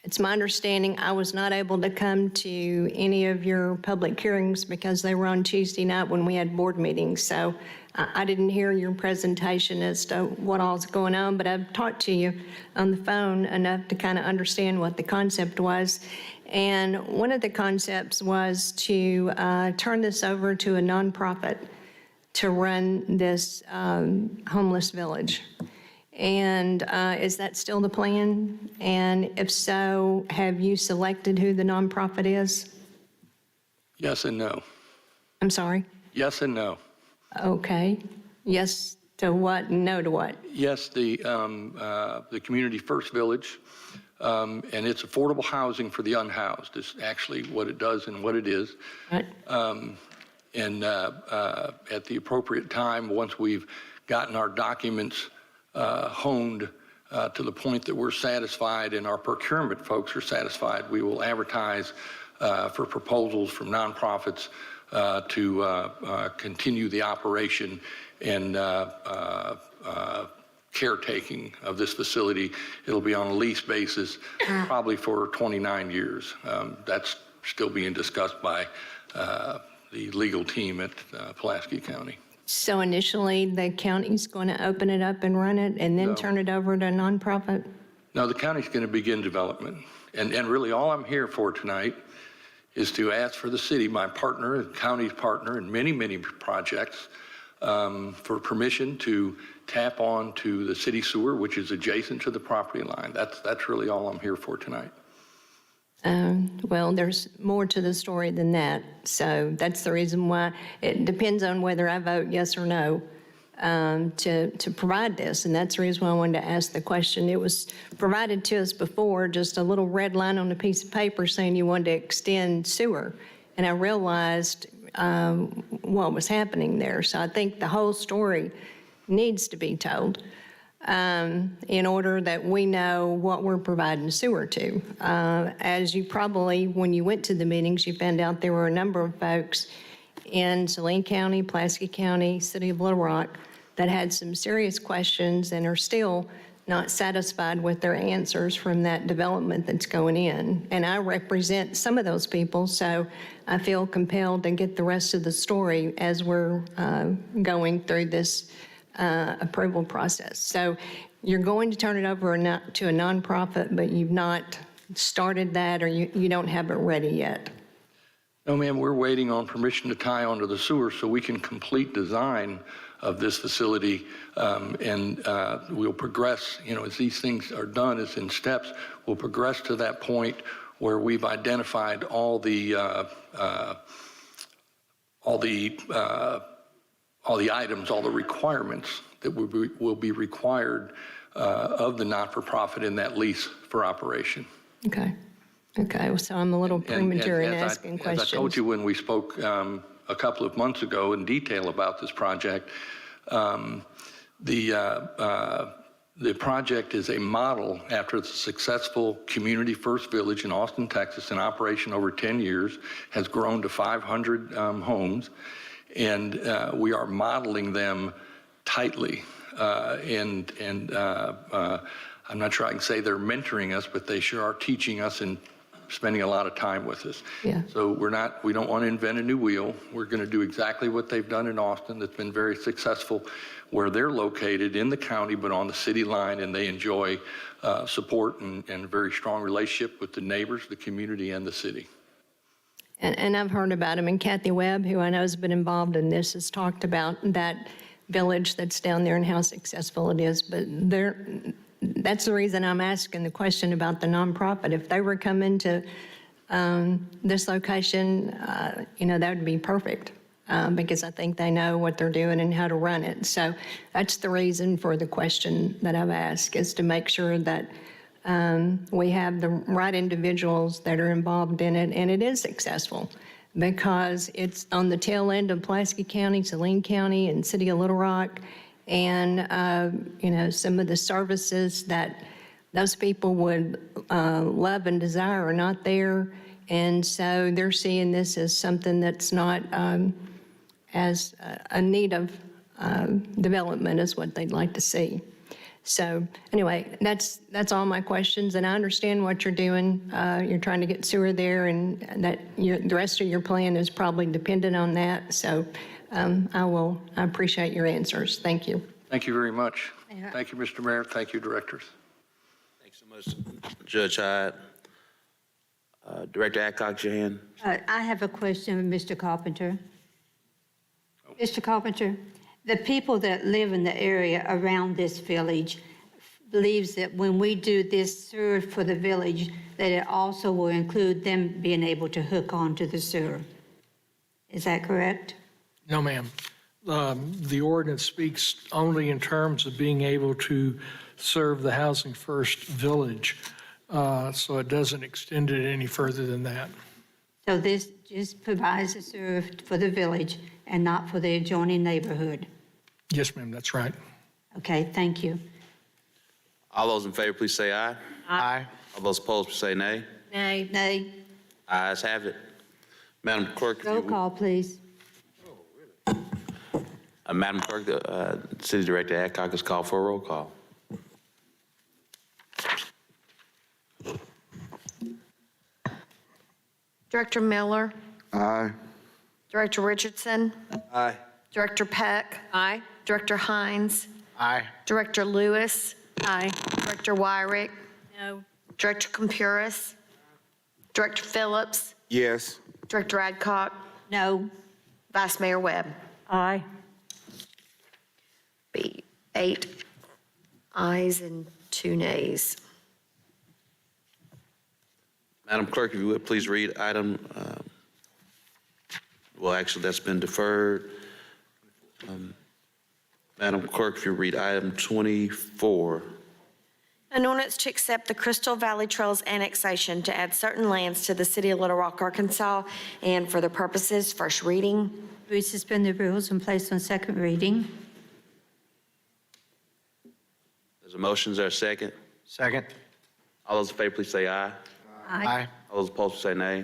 it's my understanding I was not able to come to any of your public hearings because they were on Tuesday night when we had board meetings. So I didn't hear your presentation as to what all's going on, but I've talked to you on the phone enough to kind of understand what the concept was. And one of the concepts was to turn this over to a nonprofit to run this homeless village. And is that still the plan? And if so, have you selected who the nonprofit is? Yes and no. I'm sorry? Yes and no. Okay. Yes to what and no to what? Yes, the Community First Village, and it's affordable housing for the unhoused is actually what it does and what it is. Right. And at the appropriate time, once we've gotten our documents honed to the point that we're satisfied and our procurement folks are satisfied, we will advertise for proposals from nonprofits to continue the operation and caretaking of this facility. It'll be on a lease basis, probably for 29 years. That's still being discussed by the legal team at Pulaski County. So initially, the county's going to open it up and run it and then No. turn it over to a nonprofit? Now, the county's going to begin development. And really, all I'm here for tonight is to ask for the city, my partner, the county's partner in many, many projects, for permission to tap on to the city sewer, which is adjacent to the property line. That's really all I'm here for tonight. Well, there's more to the story than that. So that's the reason why it depends on whether I vote yes or no to provide this. And that's the reason why I wanted to ask the question. It was provided to us before, just a little red line on a piece of paper saying you wanted to extend sewer. And I realized what was happening there. So I think the whole story needs to be told in order that we know what we're providing sewer to. As you probably, when you went to the meetings, you found out there were a number of folks in Saline County, Pulaski County, City of Little Rock that had some serious questions and are still not satisfied with their answers from that development that's going in. And I represent some of those people, so I feel compelled to get the rest of the story as we're going through this approval process. So you're going to turn it over to a nonprofit, but you've not started that, or you don't have it ready yet? No, ma'am, we're waiting on permission to tie onto the sewer so we can complete design of this facility, and we'll progress, as these things are done, as in steps, we'll progress to that point where we've identified all the items, all the requirements that will be required of the not-for-profit in that lease for operation. Okay, so I'm a little premature in asking questions. As I told you when we spoke a couple of months ago in detail about this project, the project is a model after the successful Community First Village in Austin, Texas, in operation over 10 years, has grown to 500 homes, and we are modeling them tightly. I'm not sure I can say they're mentoring us, but they sure are teaching us and spending a lot of time with us. Yeah. So we don't want to invent a new wheel. We're going to do exactly what they've done in Austin that's been very successful, where they're located in the county but on the city line, and they enjoy support and a very strong relationship with the neighbors, the community, and the city. And I've heard about them, and Kathy Webb, who I know has been involved in this, has talked about that village that's down there and how successful it is. But that's the reason I'm asking the question about the nonprofit. If they were coming to this location, that would be perfect because I think they know what they're doing and how to run it. So that's the reason for the question that I've asked, is to make sure that we have the right individuals that are involved in it, and it is successful because it's on the tail end of Pulaski County, Saline County, and City of Little Rock. And, some of the services that those people would love and desire are not there. And so they're seeing this as something that's not as a need of development as what they'd like to see. So anyway, that's all my questions. And I understand what you're doing. You're trying to get sewer there, and that the rest of your plan is probably dependent on that. So I appreciate your answers. Thank you. Thank you very much. Thank you, Mr. Mayor. Thank you, directors. Thanks so much, Judge Hyde. Director Adcock, your hand. I have a question, Mr. Carpenter. Mr. Carpenter, the people that live in the area around this village believes that when we do this sewer for the village, that it also will include them being able to hook onto the sewer. Is that correct? No, ma'am. The ordinance speaks only in terms of being able to serve the Housing First Village, so it doesn't extend it any further than that. So this just provides a sewer for the village and not for the adjoining neighborhood? Yes, ma'am, that's right. Okay, thank you. All those in favor, please say aye. Aye. All those opposed, please say nay. Nay. Nay. Ayes have it. Madam Clerk, if you Roll would- call, please. Madam Clerk, City Director Adcock is called for a roll call. Director Miller, Aye. Director Richardson, Aye. Director Peck, Aye. Director Hines, Aye. Director Lewis, Aye. Director Wyrick, No. Director Compuris, Director Phillips, Yes. Director Adcock, No. Vice Mayor Webb. Aye. Be 8 ayes and 2 nays. Madam Clerk, if you would, please read item, well, actually, that's been deferred. Madam Clerk, if you read item 24. An ordinance to accept the Crystal Valley Trails annexation to add certain lands to the city of Little Rock, Arkansas, and for the purposes, first reading. We suspend the rules and place on second reading. There's a motion, is there a second? Second. All those in favor, please say aye. Aye. All those opposed, say nay.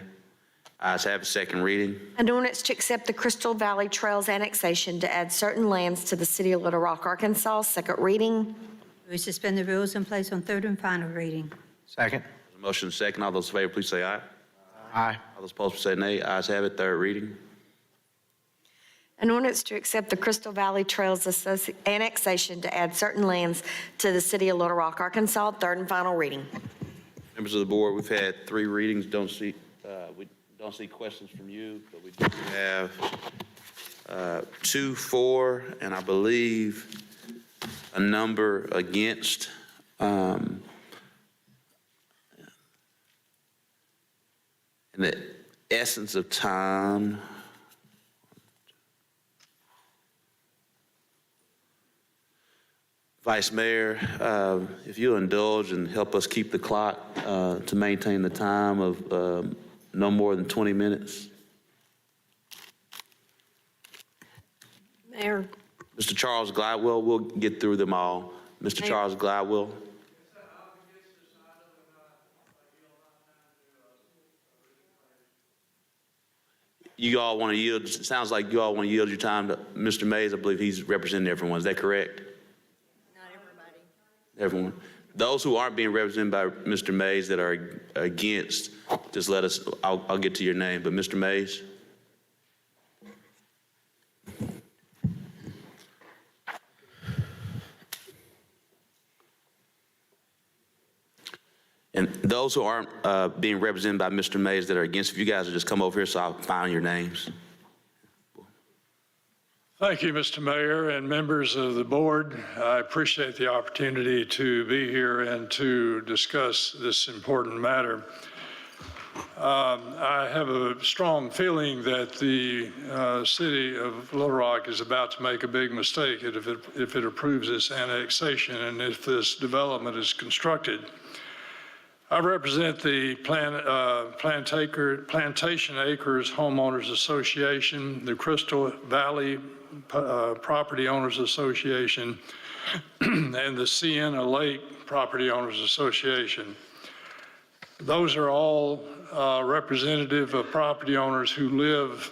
Ayes have it, second reading. An ordinance to accept the Crystal Valley Trails annexation to add certain lands to the city of Little Rock, Arkansas, second reading. We suspend the rules and place on third and final reading. Second. There's a motion, second. All those in favor, please say aye. Aye. All those opposed, say nay. Ayes have it, third reading. An ordinance to accept the Crystal Valley Trails annexation to add certain lands to the city of Little Rock, Arkansas, third and final reading. Members of the board, we've had 3 readings. We don't see questions from you, but we do have 2 for, and I believe a number against. In the essence of time, Vice Mayor, if you'll indulge and help us keep the clock to maintain the time of no more than 20 minutes. Mayor, Mr. Charles Gladwell, we'll get through them all. Mr. Charles Gladwell. You all want to yield, it sounds like you all want to yield your time to Mr. Mays. I believe he's representing everyone. Is that correct? not everybody. Everyone. Those who aren't being represented by Mr. Mays that are against, just let us, I'll get to your name, but Mr. Mays? And those who aren't being represented by Mr. Mays that are against, if you guys will just come over here so I'll find your names. Thank you, Mr. Mayor and members of the board. I appreciate the opportunity to be here and to discuss this important matter. I have a strong feeling that the city of Little Rock is about to make a big mistake if it approves this annexation and if this development is constructed. I represent the Plantation Acres Homeowners Association, the Crystal Valley Property Owners Association, and the Sienna Lake Property Owners Association. Those are all representative of property owners who live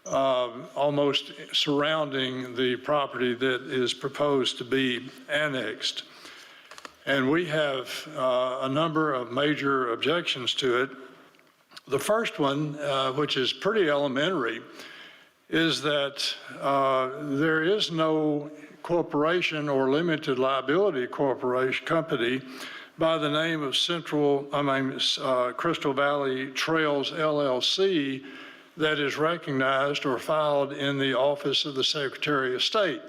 almost surrounding the property that is proposed to be annexed. And we have a number of major objections to it. The first one, which is pretty elementary, is that there is no corporation or limited liability company by the name of Crystal Valley Trails LLC that is recognized or filed in the Office of the Secretary of State.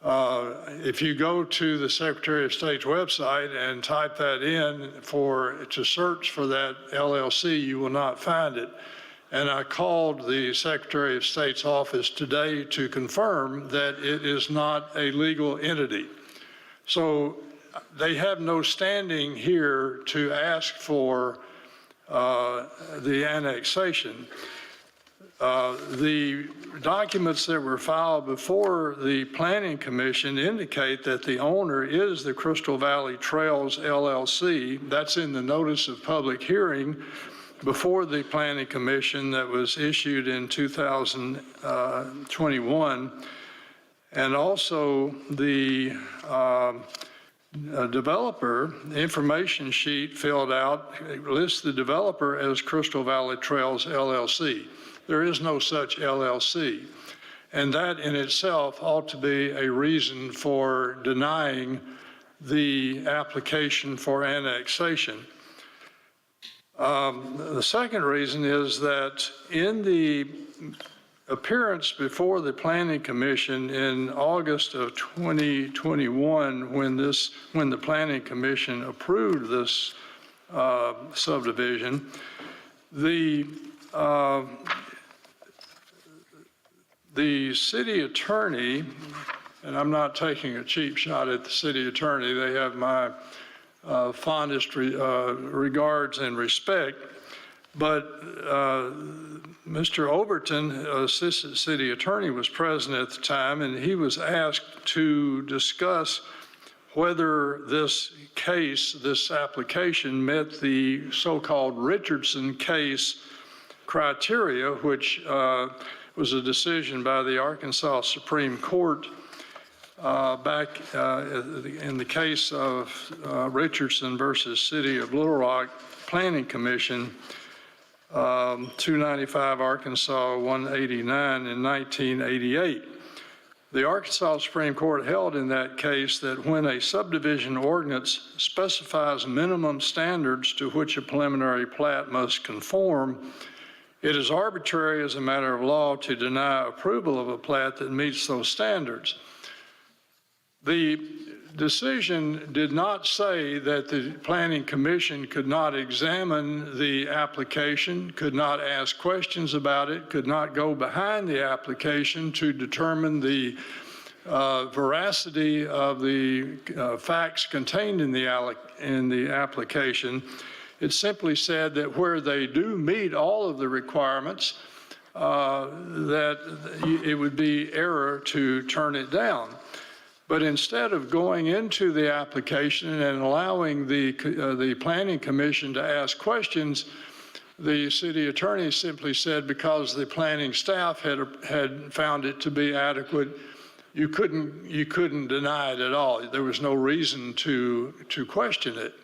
If you go to the Secretary of State's website and type that in to search for that LLC, you will not find it. And I called the Secretary of State's office today to confirm that it is not a legal entity. So they have no standing here to ask for the annexation. The documents that were filed before the Planning Commission indicate that the owner is the Crystal Valley Trails LLC. That's in the notice of public hearing before the Planning Commission that was issued in 2021. And also the developer information sheet filled out lists the developer as Crystal Valley Trails LLC. There is no such LLC. And that in itself ought to be a reason for denying the application for annexation. The second reason is that in the appearance before the Planning Commission in August of 2021, when the Planning Commission approved this subdivision, the city attorney, and I'm not taking a cheap shot at the city attorney, they have my fondest regards and respect, but Mr. Overton, Assistant City Attorney, was present at the time, and he was asked to discuss whether this case, this application, met the so-called Richardson case criteria, which was a decision by the Arkansas Supreme Court back in the case of Richardson versus City of Little Rock Planning Commission, 295 Arkansas 189 in 1988. The Arkansas Supreme Court held in that case that when a subdivision ordinance specifies minimum standards to which a preliminary plat must conform, it is arbitrary as a matter of law to deny approval of a plat that meets those standards. The decision did not say that the Planning Commission could not examine the application, could not ask questions about it, could not go behind the application to determine the veracity of the facts contained in the application. It simply said that where they do meet all of the requirements, that it would be error to turn it down. But instead of going into the application and allowing the Planning Commission to ask questions, the city attorney simply said because the planning staff had found it to be adequate, you couldn't deny it at all. There was no reason to question it.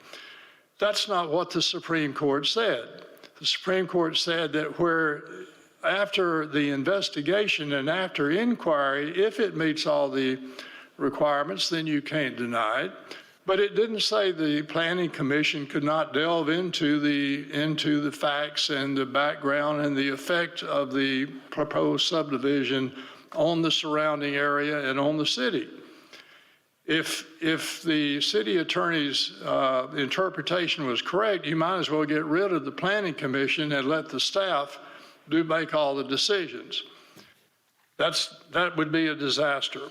That's not what the Supreme Court said. The Supreme Court said that where after the investigation and after inquiry, if it meets all the requirements, then you can't deny it. But it didn't say the Planning Commission could not delve into the facts and the background and the effect of the proposed subdivision on the surrounding area and on the city. If the city attorney's interpretation was correct, you might as well get rid of the Planning Commission and let the staff make all the decisions. That would be a disaster.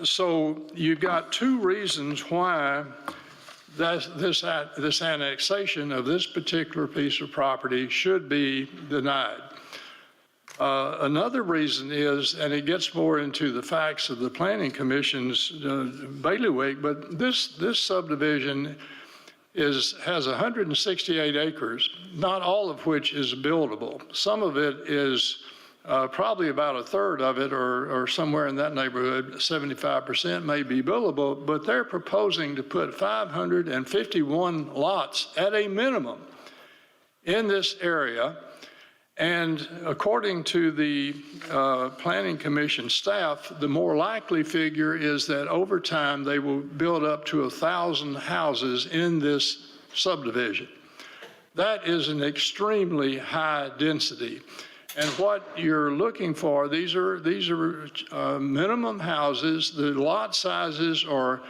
So you've got two reasons why this annexation of this particular piece of property should be denied. Another reason is, and it gets more into the facts of the Planning Commission's bailiwick, but this subdivision has 168 acres, not all of which is buildable. Some of it is probably about a third of it, or somewhere in that neighborhood, 75% may be buildable, but they're proposing to put 551 lots at a minimum in this area. And according to the Planning Commission staff, the more likely figure is that over time they will build up to 1,000 houses in this subdivision. That is an extremely high density. And what you're looking for, these are minimum houses. The lot sizes are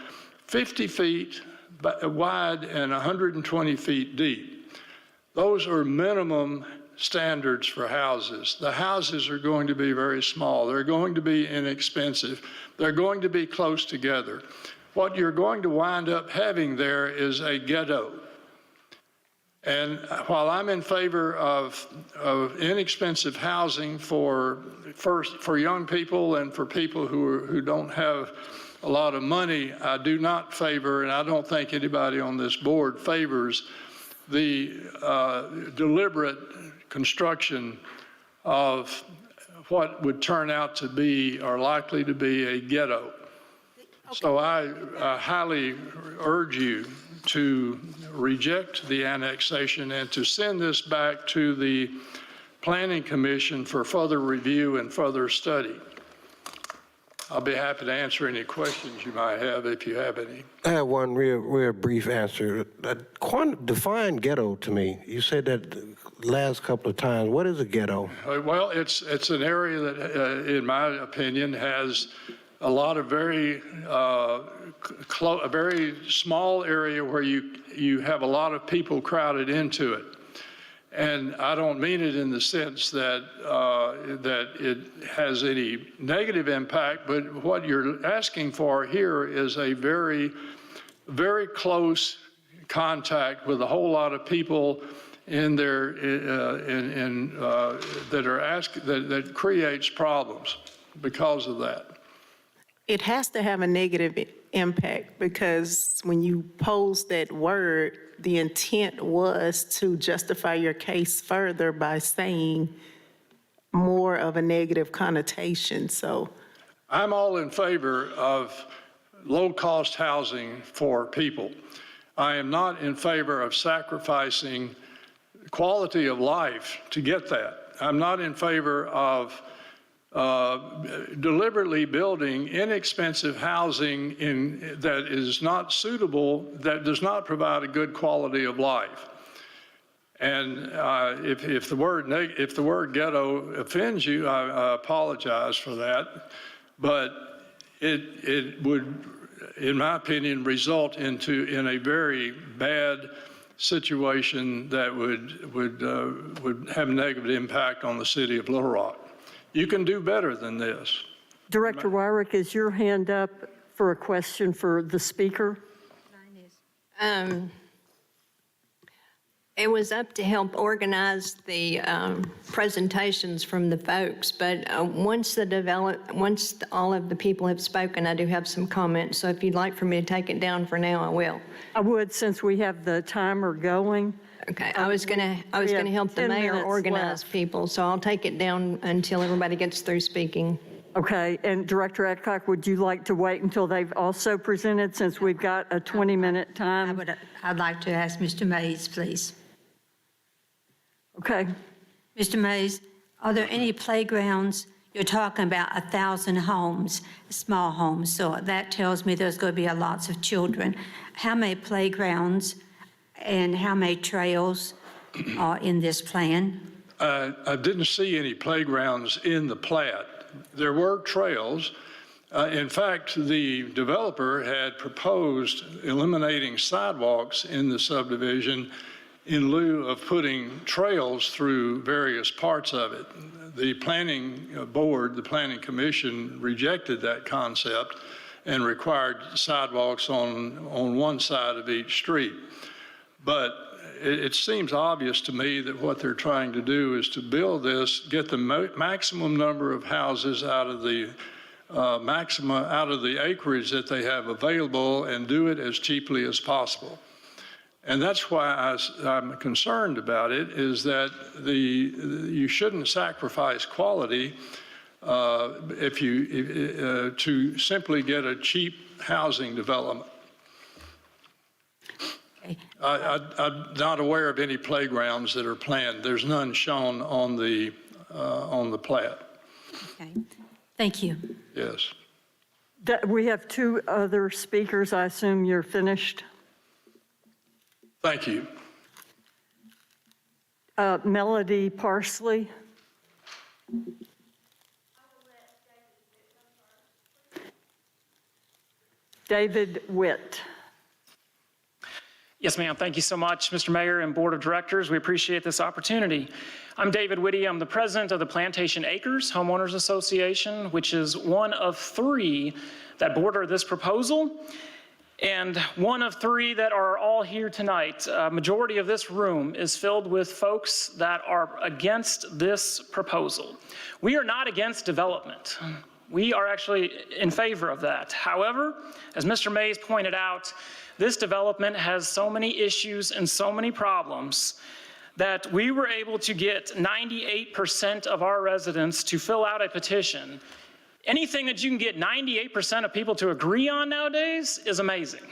50 feet wide and 120 feet deep. Those are minimum standards for houses. The houses are going to be very small. They're going to be inexpensive. They're going to be close together. What you're going to wind up having there is a ghetto. And while I'm in favor of inexpensive housing for young people and for people who don't have a lot of money, I do not favor, and I don't think anybody on this board favors, the deliberate construction of what would turn out to be or likely to be a ghetto. So I highly urge you to reject the annexation and to send this back to the Planning Commission for further review and further study. I'll be happy to answer any questions you might have if you have any. I have one real brief answer. Define ghetto to me. You said that the last couple of times. What is a ghetto? Well, it's an area that, in my opinion, has a lot of a very small area where you have a lot of people crowded into it. And I don't mean it in the sense that that it has any negative impact, but what you're asking for here is a very, very close contact with a whole lot of people in there that creates problems because of that. It has to have a negative impact because when you pose that word, the intent was to justify your case further by saying more of a negative connotation, so. I'm all in favor of low-cost housing for people. I am not in favor of sacrificing quality of life to get that. I'm not in favor of deliberately building inexpensive housing that is not suitable, that does not provide a good quality of life. And if the word ghetto offends you, I apologize for that. But it would, in my opinion, result in a very bad situation that would have a negative impact on the city of Little Rock. You can do better than this. Director Wyrick, is your hand up for a question for the speaker? It was up to help organize the presentations from the folks, but once all of the people have spoken, I do have some comments. So if you'd like for me to take it down for now, I will. I would, since we have the timer going. Okay, I was gonna help the 10 mayor minutes organize left. people, so I'll take it down until everybody gets through speaking. Okay, and Director Adcock, would you like to wait until they've also presented, since we've got a 20-minute time? I'd like to ask Mr. Mays, please. Okay. Mr. Mays, are there any playgrounds? You're talking about 1,000 homes, small homes, so that tells me there's going to be lots of children. How many playgrounds and how many trails are in this plan? I didn't see any playgrounds in the plat. There were trails. In fact, the developer had proposed eliminating sidewalks in the subdivision in lieu of putting trails through various parts of it. The planning board, the planning commission rejected that concept and required sidewalks on one side of each street. But it seems obvious to me that what they're trying to do is to build this, get the maximum number of houses out of the acreage that they have available and do it as cheaply as possible. And that's why I'm concerned about it, is that you shouldn't sacrifice quality to simply get a cheap housing development. I'm not aware of any playgrounds that are planned. There's none shown on the plat. Okay, thank you. Yes. We have two other speakers. I assume you're finished. Thank you. Melody Parsley. David Witt. Yes, ma'am. Thank you so much, Mr. Mayor and Board of Directors. We appreciate this opportunity. I'm David Whitty. I'm the president of the Plantation Acres Homeowners Association, which is one of three that border this proposal, and one of three that are all here tonight. A majority of this room is filled with folks that are against this proposal. We are not against development. We are actually in favor of that. However, as Mr. Mays pointed out, this development has so many issues and so many problems that we were able to get 98% of our residents to fill out a petition Anything that you can get 98% of people to agree on nowadays is amazing.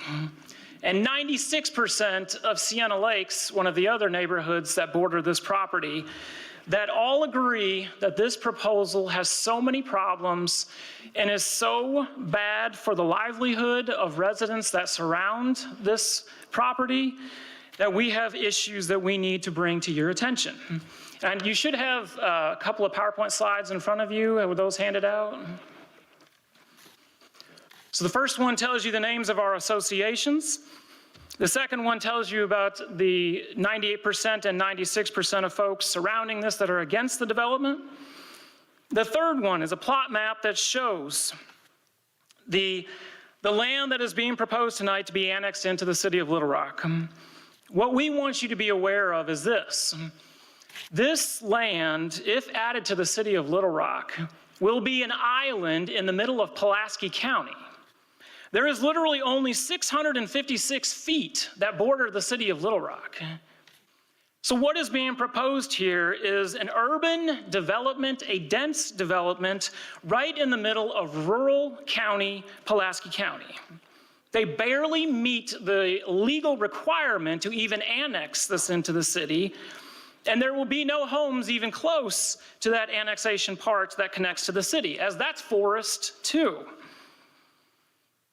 And 96% of Sienna Lakes, one of the other neighborhoods that border this property, that all agree that this proposal has so many problems and is so bad for the livelihood of residents that surround this property that we have issues that we need to bring to your attention. And you should have a couple of PowerPoint slides in front of you. Were those handed out? So the first one tells you the names of our associations. The second one tells you about the 98% and 96% of folks surrounding this that are against the development. The third one is a plot map that shows the land that is being proposed tonight to be annexed into the city of Little Rock. What we want you to be aware of is this. This land, if added to the city of Little Rock, will be an island in the middle of Pulaski County. There is literally only 656 feet that border the city of Little Rock. So what is being proposed here is an urban development, a dense development, right in the middle of rural county, Pulaski County. They barely meet the legal requirement to even annex this into the city, and there will be no homes even close to that annexation part that connects to the city, as that's forest too.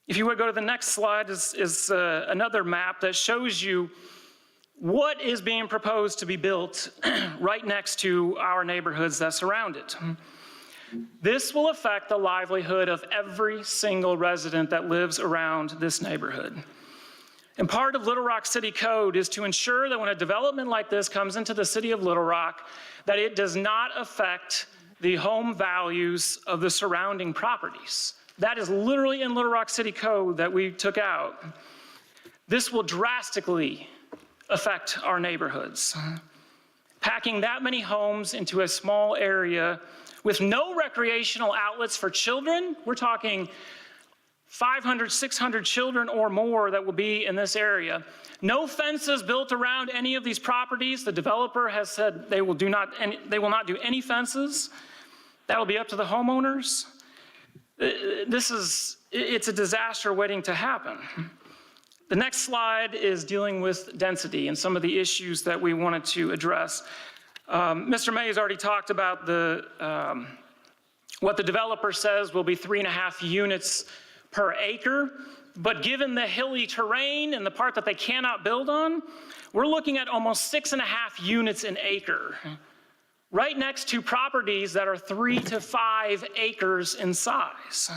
If you would go to the next slide, is another map that shows you what is being proposed to be built right next to our neighborhoods that surround it. This will affect the livelihood of every single resident that lives around this neighborhood. And part of Little Rock City Code is to ensure that when a development like this comes into the city of Little Rock, that it does not affect the home values of the surrounding properties. That is literally in Little Rock City Code that we took out. This will drastically affect our neighborhoods. Packing that many homes into a small area with no recreational outlets for children, we're talking 500, 600 children or more that will be in this area. No fences built around any of these properties. The developer has said they will not do any fences. That will be up to the homeowners. It's a disaster waiting to happen. The next slide is dealing with density and some of the issues that we wanted to address. Mr. May has already talked about what the developer says will be 3.5 units per acre, but given the hilly terrain and the part that they cannot build on, we're looking at almost 6.5 units an acre, right next to properties that are 3 to 5 acres in size.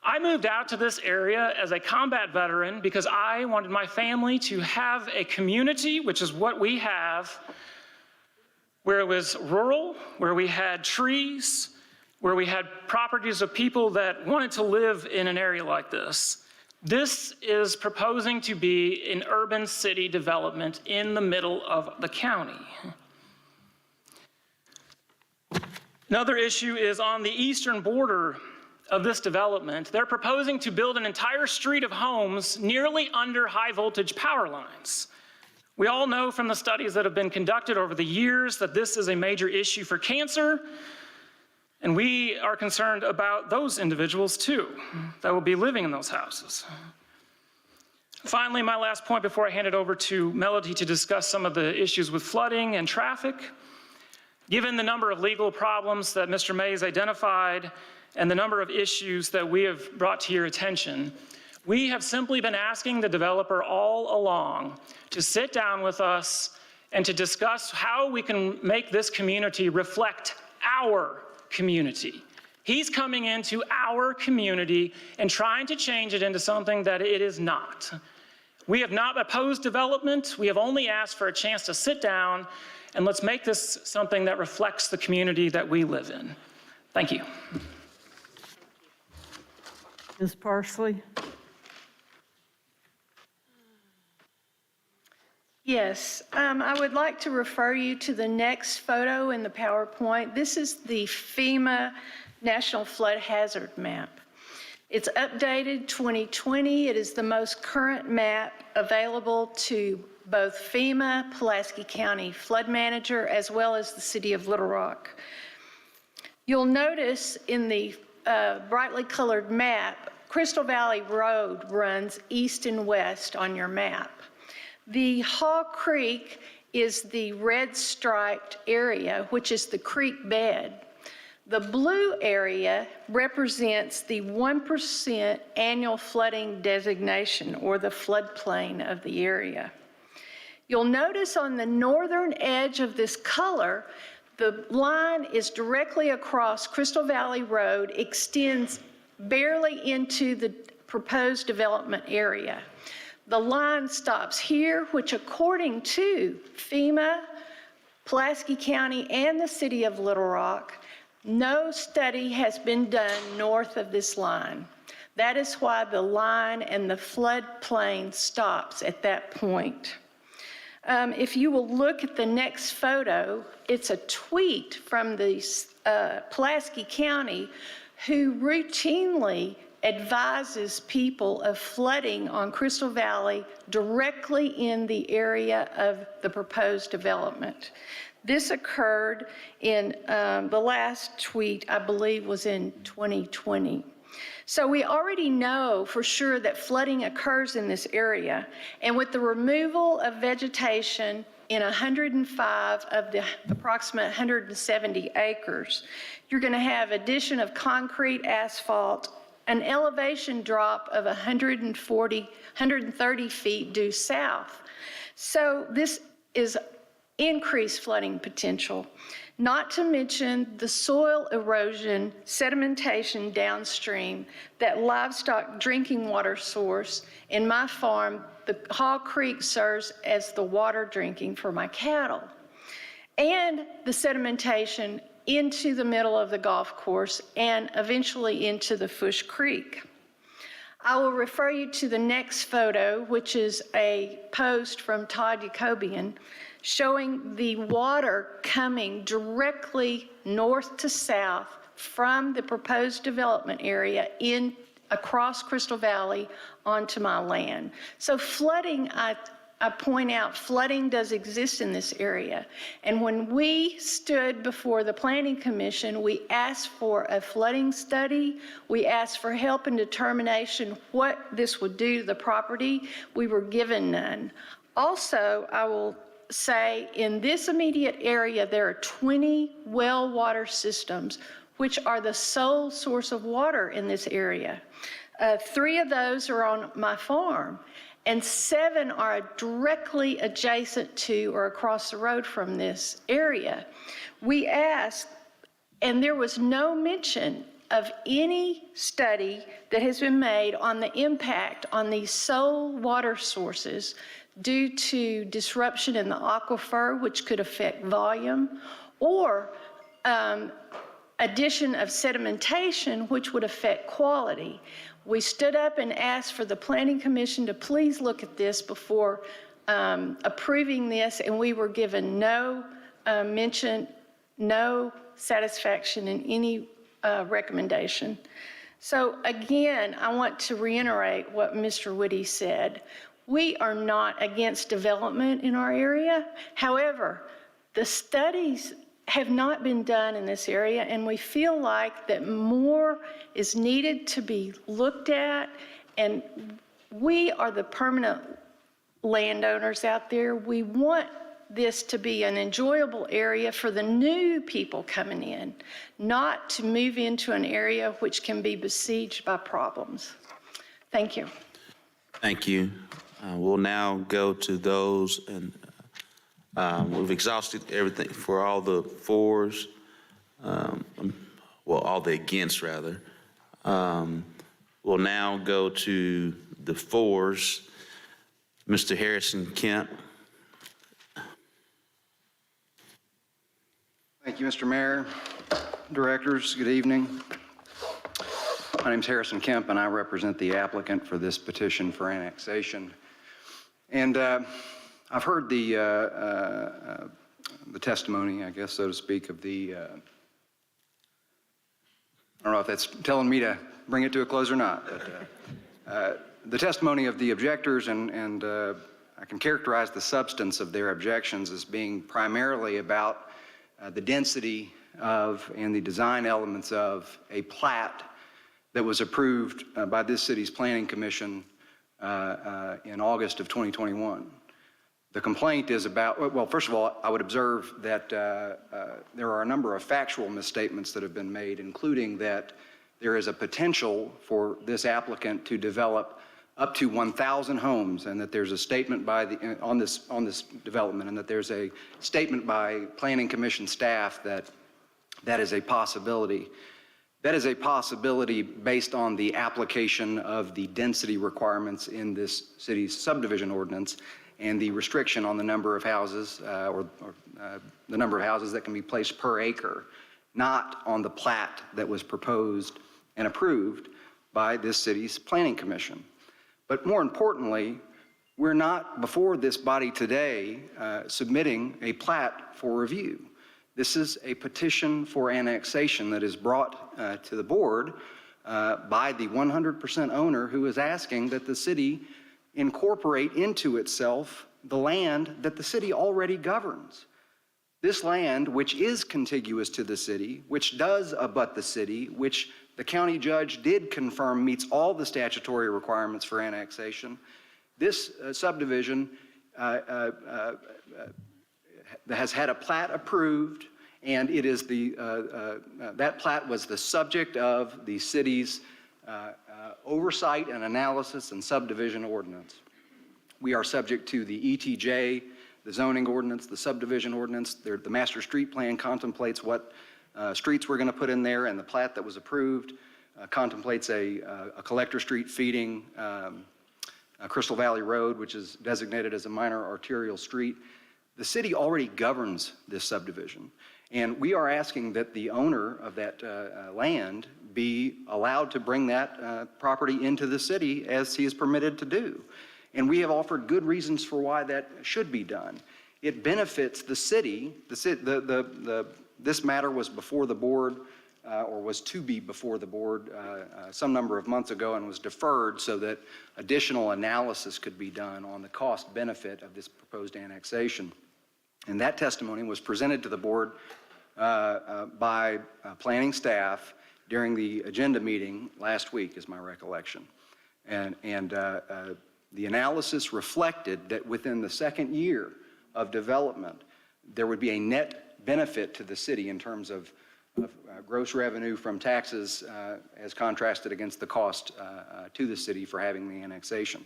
I moved out to this area as a combat veteran because I wanted my family to have a community, which is what we have, where it was rural, where we had trees, where we had properties of people that wanted to live in an area like this. This is proposing to be an urban city development in the middle of the county. Another issue is on the eastern border of this development. They're proposing to build an entire street of homes nearly under high voltage power lines. We all know from the studies that have been conducted over the years that this is a major issue for cancer, and we are concerned about those individuals too that will be living in those houses. Finally, my last point before I hand it over to Melody to discuss some of the issues with flooding and traffic. Given the number of legal problems that Mr. May has identified and the number of issues that we have brought to your attention, we have simply been asking the developer all along to sit down with us and to discuss how we can make this community reflect our community. He's coming into our community and trying to change it into something that it is not. We have not opposed development. We have only asked for a chance to sit down and let's make this something that reflects the community that we live in. Thank you. Ms. Parsley? Yes, I would like to refer you to the next photo in the PowerPoint. This is the FEMA National Flood Hazard Map. It's updated 2020. It is the most current map available to both FEMA, Pulaski County Flood Manager, as well as the City of Little Rock. You'll notice in the brightly colored map, Crystal Valley Road runs east and west on your map. The Haw Creek is the red striped area, which is the creek bed. The blue area represents the 1% annual flooding designation, or the floodplain of the area. You'll notice on the northern edge of this color, the line is directly across Crystal Valley Road, extends barely into the proposed development area. The line stops here, which according to FEMA, Pulaski County, and the City of Little Rock, no study has been done north of this line. That is why the line and the floodplain stops at that point. If you will look at the next photo, it's a tweet from the Pulaski County, who routinely advises people of flooding on Crystal Valley directly in the area of the proposed development. This occurred in the last tweet, I believe, was in 2020. So we already know for sure that flooding occurs in this area, and with the removal of vegetation in 105 of the approximate 170 acres, you're going to have addition of concrete, asphalt, an elevation drop of 130 feet due south. So this is increased flooding potential, not to mention the soil erosion, sedimentation downstream, that livestock drinking water source. In my farm, the Haw Creek serves as the water drinking for my cattle, and the sedimentation into the middle of the golf course and eventually into the Fush Creek. I will refer you to the next photo, which is a post from Todd Jacobian showing the water coming directly north to south from the proposed development area in across Crystal Valley onto my land. So flooding, I point out, flooding does exist in this area. And when we stood before the Planning Commission, we asked for a flooding study. We asked for help and determination what this would do to the property. We were given none. Also, I will say in this immediate area, there are 20 well water systems, which are the sole source of water in this area. 3 of those are on my farm, and 7 are directly adjacent to or across the road from this area. We asked, and there was no mention of any study that has been made on the impact on these sole water sources due to disruption in the aquifer, which could affect volume, or addition of sedimentation, which would affect quality. We stood up and asked for the Planning Commission to please look at this before approving this, and we were given no mention, no satisfaction in any recommendation. So again, I want to reiterate what Mr. Woody said. We are not against development in our area. However, the studies have not been done in this area, and we feel like that more is needed to be looked at, and we are the permanent landowners out there. We want this to be an enjoyable area for the new people coming in, not to move into an area which can be besieged by problems. Thank you. Thank you. We'll now go to those, and we've exhausted everything for all the fours, well, all the against, rather. We'll now go to the fours. Mr. Harrison Kemp. Thank you, Mr. Mayor, directors, good evening. My name is Harrison Kemp, and I represent the applicant for this petition for annexation. And I've heard the testimony, I guess, so to speak, of the, I don't know if that's telling me to bring it to a close or not, but the testimony of the objectors, and I can characterize the substance of their objections as being primarily about the density of and the design elements of a plat that was approved by this city's Planning Commission in August of 2021. The complaint is about, well, first of all, I would observe that there are a number of factual misstatements that have been made, including that there is a potential for this applicant to develop up to 1,000 homes, and that there's a statement by on this development, and that there's a statement by Planning Commission staff that that is a possibility. That is a possibility based on the application of the density requirements in this city's subdivision ordinance and the restriction on the number of houses or the number of houses that can be placed per acre, not on the plat that was proposed and approved by this city's Planning Commission. But more importantly, we're not before this body today submitting a plat for review. This is a petition for annexation that is brought to the board by the 100% owner, who is asking that the city incorporate into itself the land that the city already governs. This land, which is contiguous to the city, which does abut the city, which the county judge did confirm meets all the statutory requirements for annexation, this subdivision has had a plat approved, and it is that plat was the subject of the city's oversight and analysis and subdivision ordinance. We are subject to the ETJ, the zoning ordinance, the subdivision ordinance. The master street plan contemplates what streets we're going to put in there, and the plat that was approved contemplates a collector street feeding Crystal Valley Road, which is designated as a minor arterial street. The city already governs this subdivision, and we are asking that the owner of that land be allowed to bring that property into the city as he is permitted to do. And we have offered good reasons for why that should be done. It benefits the city. This matter was before the board, or was to be before the board some number of months ago, and was deferred so that additional analysis could be done on the cost benefit of this proposed annexation. And that testimony was presented to the board by planning staff during the agenda meeting last week, is my recollection. And the analysis reflected that within the second year of development, there would be a net benefit to the city in terms of gross revenue from taxes as contrasted against the cost to the city for having the annexation.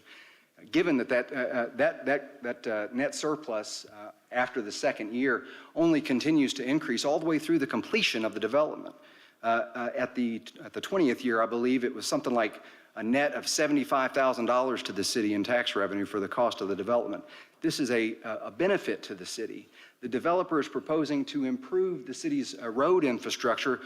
Given that net surplus after the second year only continues to increase all the way through the completion of the development. At the 20th year, I believe it was something like a net of $75,000 to the city in tax revenue for the cost of the development. This is a benefit to the city. The developer is proposing to improve the city's road infrastructure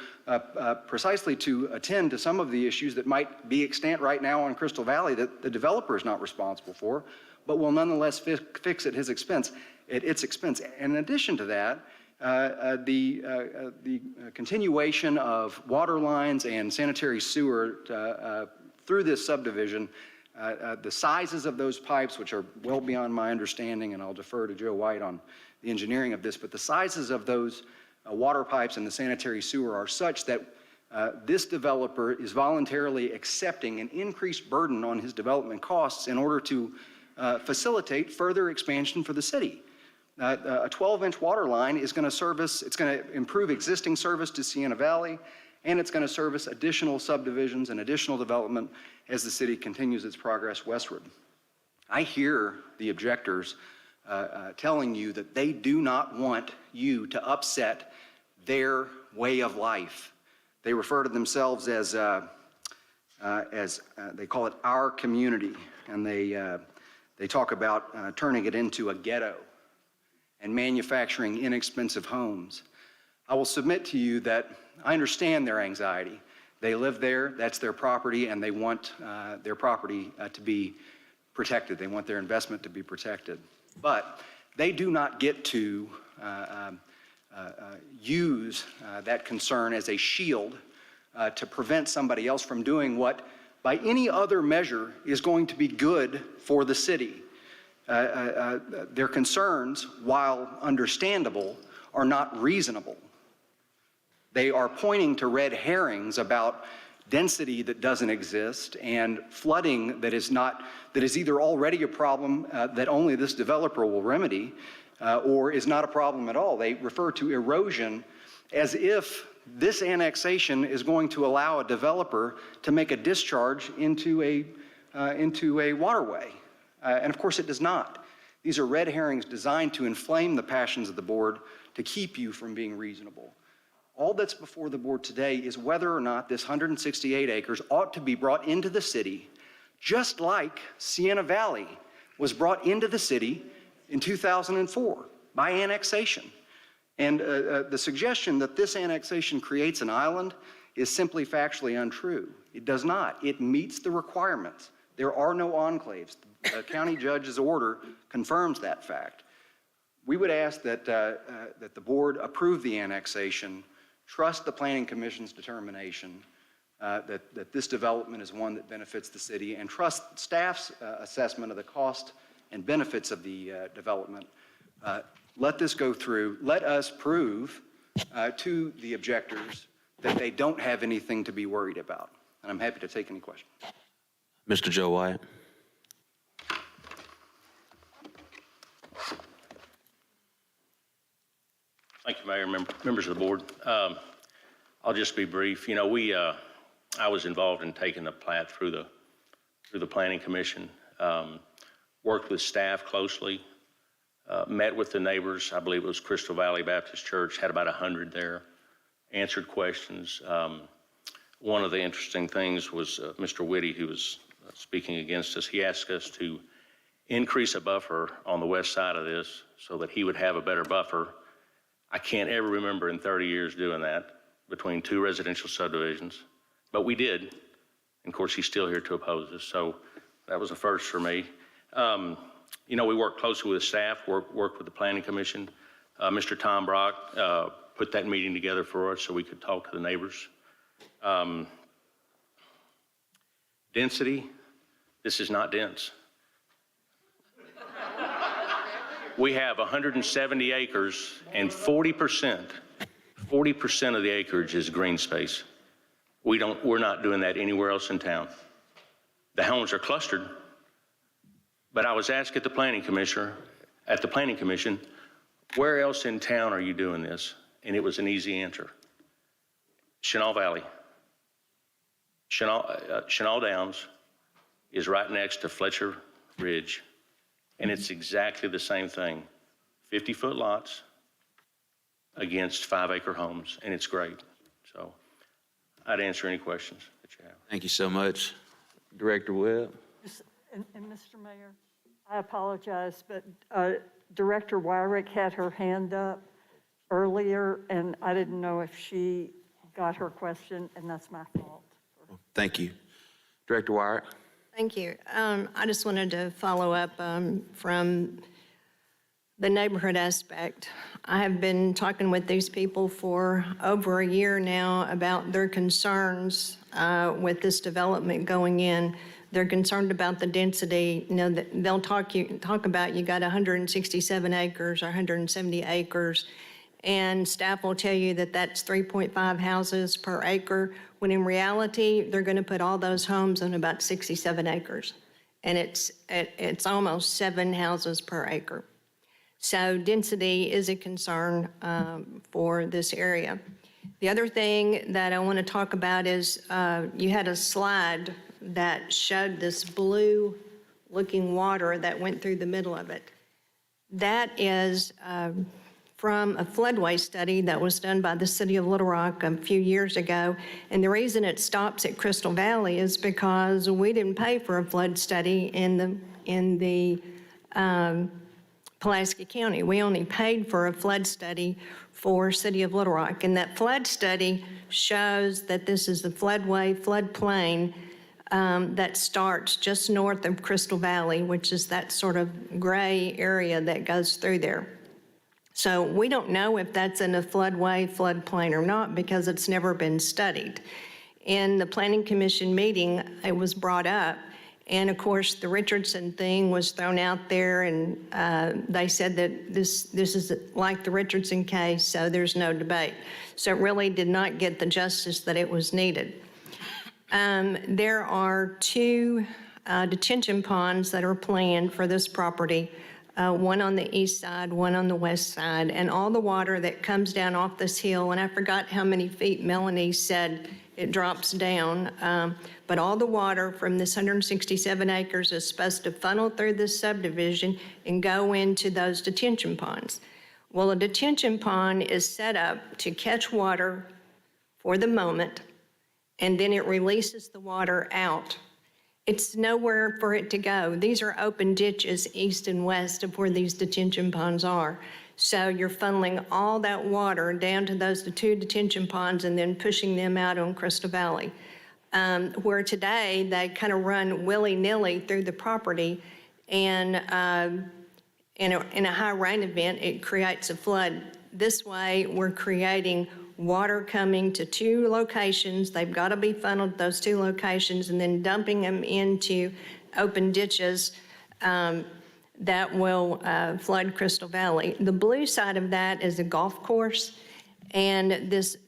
precisely to attend to some of the issues that might be extant right now on Crystal Valley that the developer is not responsible for, but will nonetheless fix at its expense. And in addition to that, the continuation of water lines and sanitary sewer through this subdivision, the sizes of those pipes, which are well beyond my understanding, and I'll defer to Joe White on the engineering of this, but the sizes of those water pipes and the sanitary sewer are such that this developer is voluntarily accepting an increased burden on his development costs in order to facilitate further expansion for the city. A 12-inch water line is going to improve existing service to Sienna Valley, and it's going to service additional subdivisions and additional development as the city continues its progress westward. I hear the objectors telling you that they do not want you to upset their way of life. They refer to themselves as they call it our community, and they talk about turning it into a ghetto and manufacturing inexpensive homes. I will submit to you that I understand their anxiety. They live there, that's their property, and they want their property to be protected. They want their investment to be protected. But they do not get to use that concern as a shield to prevent somebody else from doing what, by any other measure, is going to be good for the city. Their concerns, while understandable, are not reasonable. They are pointing to red herrings about density that doesn't exist, and flooding that is either already a problem that only this developer will remedy, or is not a problem at all. They refer to erosion as if this annexation is going to allow a developer to make a discharge into a waterway. And of course it does not. These are red herrings designed to inflame the passions of the board to keep you from being reasonable. All that's before the board today is whether or not this 168 acres ought to be brought into the city, just like Sienna Valley was brought into the city in 2004 by annexation. And the suggestion that this annexation creates an island is simply factually untrue. It does not. It meets the requirements. There are no enclaves. The county judge's order confirms that fact. We would ask that the board approve the annexation, trust the Planning Commission's determination that this development is one that benefits the city, and trust staff's assessment of the cost and benefits of the development. Let this go through. Let us prove to the objectors that they don't have anything to be worried about. And I'm happy to take any questions. Mr. Joe Wyatt. Thank you, Mayor, members of the board. I'll just be brief. You know, I was involved in taking the plat through the Planning Commission, worked with staff closely, met with the neighbors. I believe it was Crystal Valley Baptist Church, had about 100 there, answered questions. One of the interesting things was Mr. Whitty, who was speaking against us. He asked us to increase a buffer on the west side of this so that he would have a better buffer. I can't ever remember in 30 years doing that between two residential subdivisions, but we did. And of course, he's still here to oppose us, so that was a first for me. You know, we worked closely with the staff, worked with the Planning Commission. Mr. Tom Brock put that meeting together for us so we could talk to the neighbors. Density, this is not dense. We have 170 acres and 40% of the acreage is green space. We're not doing that anywhere else in town. The homes are clustered, but I was asked at the Planning Commission, where else in town are you doing this? And it was an easy answer. Chenal Valley. Chenal Downs is right next to Fletcher Ridge, and it's exactly the same thing. 50-foot lots against 5-acre homes, and it's great. So I'd answer any questions that you have. Thank you so much. Director Webb. And Mr. Mayor, I apologize, but Director Wyrick had her hand up earlier, and I didn't know if she got her question, and that's my fault. Thank you. Director Wyrick. Thank you. I just wanted to follow up from the neighborhood aspect. I have been talking with these people for over a year now about their concerns with this development going in. They're concerned about the density. You know, they'll talk about you got 167 acres or 170 acres, and staff will tell you that that's 3.5 houses per acre, when in reality, they're going to put all those homes on about 67 acres. And it's almost 7 houses per acre. So density is a concern for this area. The other thing that I want to talk about is you had a slide that showed this blue-looking water that went through the middle of it. That is from a floodway study that was done by the City of Little Rock a few years ago. And the reason it stops at Crystal Valley is because we didn't pay for a flood study in the Pulaski County. We only paid for a flood study for City of Little Rock. And that flood study shows that this is the floodway, floodplain that starts just north of Crystal Valley, which is that sort of gray area that goes through there. So we don't know if that's in a floodway, floodplain or not, because it's never been studied. In the Planning Commission meeting, it was brought up, and of course the Richardson thing was thrown out there, and they said that this is like the Richardson case, so there's no debate. So it really did not get the justice that it was needed. There are two detention ponds that are planned for this property, one on the east side, one on the west side, and all the water that comes down off this hill, and I forgot how many feet Melanie said it drops down, but all the water from this 167 acres is supposed to funnel through this subdivision and go into those detention ponds. Well, a detention pond is set up to catch water for the moment, and then it releases the water out. It's nowhere for it to go. These are open ditches east and west of where these detention ponds are. So you're funneling all that water down to those two detention ponds and then pushing them out on Crystal Valley. Where today they kind of run willy-nilly through the property, and in a high rain event, it creates a flood. This way, we're creating water coming to two locations. They've got to be funneled to those two locations and then dumping them into open ditches that will flood Crystal Valley. The blue side of that is a golf course, and this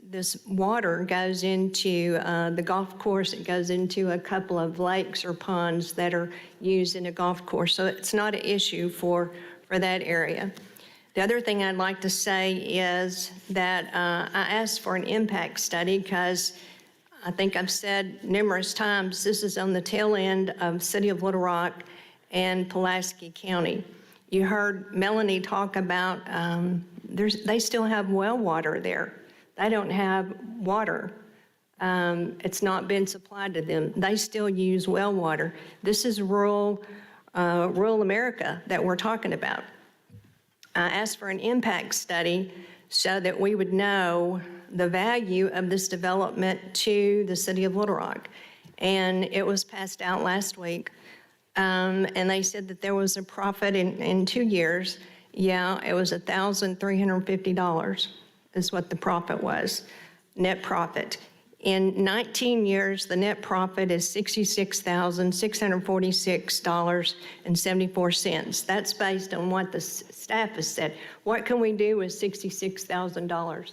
water goes into the golf course. It goes into a couple of lakes or ponds that are used in a golf course, so it's not an issue for that area. The other thing I'd like to say is that I asked for an impact study because I think I've said numerous times this is on the tail end of City of Little Rock and Pulaski County. You heard Melanie talk about they still have well water there. They don't have water. It's not been supplied to them. They still use well water. This is rural America that we're talking about. I asked for an impact study so that we would know the value of this development to the City of Little Rock. And it was passed out last week. And they said that there was a profit in 2 years. Yeah, it was $1,350 is what the profit was, net profit. In 19 years, the net profit is $66,646.74. That's based on what the staff has said. What can we do with $66,000?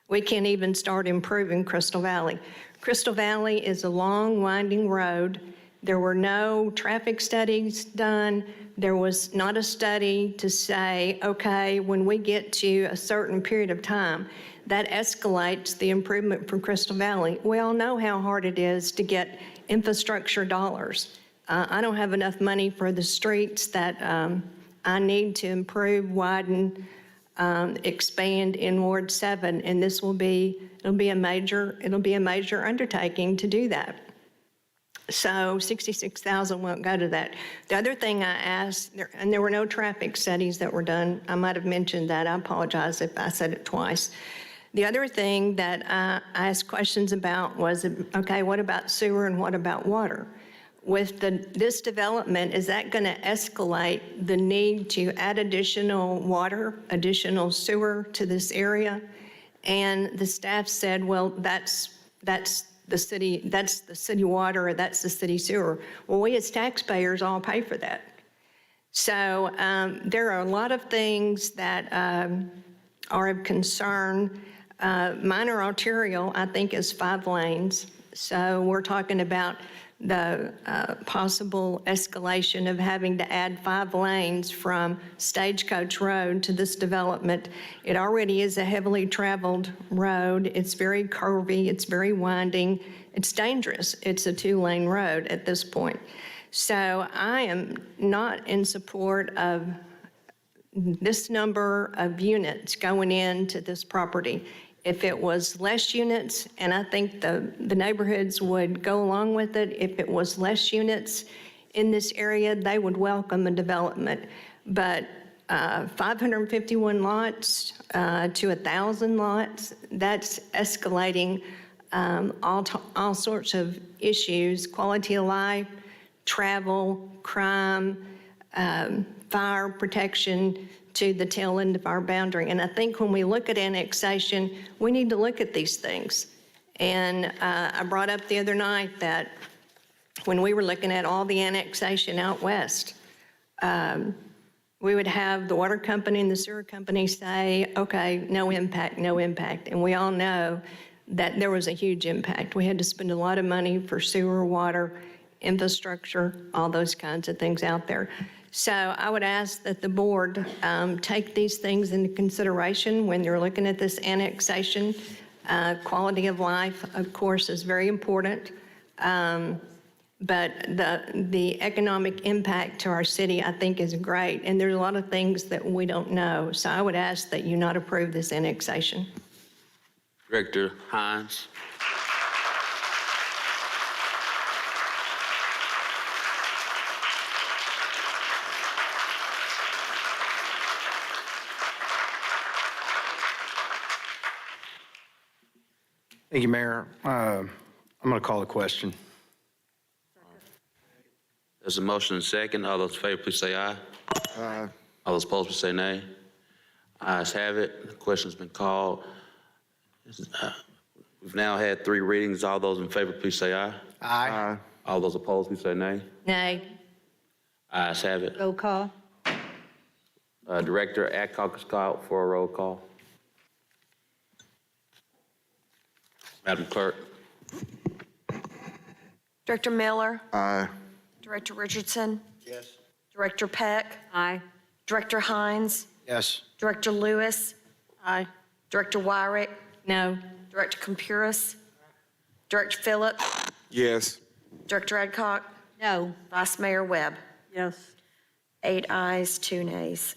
We can't even start improving Crystal Valley. Crystal Valley is a long, winding road. There were no traffic studies done. There was not a study to say, okay, when we get to a certain period of time, that escalates the improvement for Crystal Valley. We all know how hard it is to get infrastructure dollars. I don't have enough money for the streets that I need to improve, widen, expand in Ward 7, and this will be a major undertaking to do that. So 66,000 won't go to that. The other thing I asked, and there were no traffic studies that were done. I might have mentioned that. I apologize if I said it twice. The other thing that I asked questions about was, okay, what about sewer and what about water? With this development, is that going to escalate the need to add additional water, additional sewer to this area? And the staff said, well, that's the city water, or that's the city sewer. Well, we as taxpayers all pay for that. So there are a lot of things that are of concern. Minor arterial, I think, is 5 lanes. So we're talking about the possible escalation of having to add 5 lanes from Stagecoach Road to this development. It already is a heavily traveled road. It's very curvy, it's very winding, it's dangerous. It's a 2-lane road at this point. So I am not in support of this number of units going into this property. If it was less units, and I think the neighborhoods would go along with it, if it was less units in this area, they would welcome a development. But 551 lots to 1,000 lots, that's escalating all sorts of issues: quality of life, travel, crime, fire protection, to the tail end of our boundary. And I think when we look at annexation, we need to look at these things. And I brought up the other night that when we were looking at all the annexation out west, we would have the water company and the sewer company say, okay, no impact, no impact. And we all know that there was a huge impact. We had to spend a lot of money for sewer, water, infrastructure, all those kinds of things out there. So I would ask that the board take these things into consideration when you're looking at this annexation. Quality of life, of course, is very important. But the economic impact to our city, I think, is great. And there's a lot of things that we don't know. So I would ask that you not approve this annexation. Director Hines. Thank you, Mayor. I'm going to call the question. There's a motion and second. All those in favor, please say aye. Aye. All those opposed, please say nay. Ayes have it. The question's been called. We've now had 3 readings. All those in favor, please say aye. Aye. All those opposed, please say nay. Nay. Ayes have it. Roll call. Director Adcock is called for a roll call. Madam Clerk. Director Miller? Aye. Director Richardson? Yes. Director Peck? Aye. Director Hines? Yes. Director Lewis? Aye. Director Wyrick? No. Director Compuris? Director Phillips? Yes. Director Adcock? No. Vice Mayor Webb? Yes. 8 ayes, 2 nays.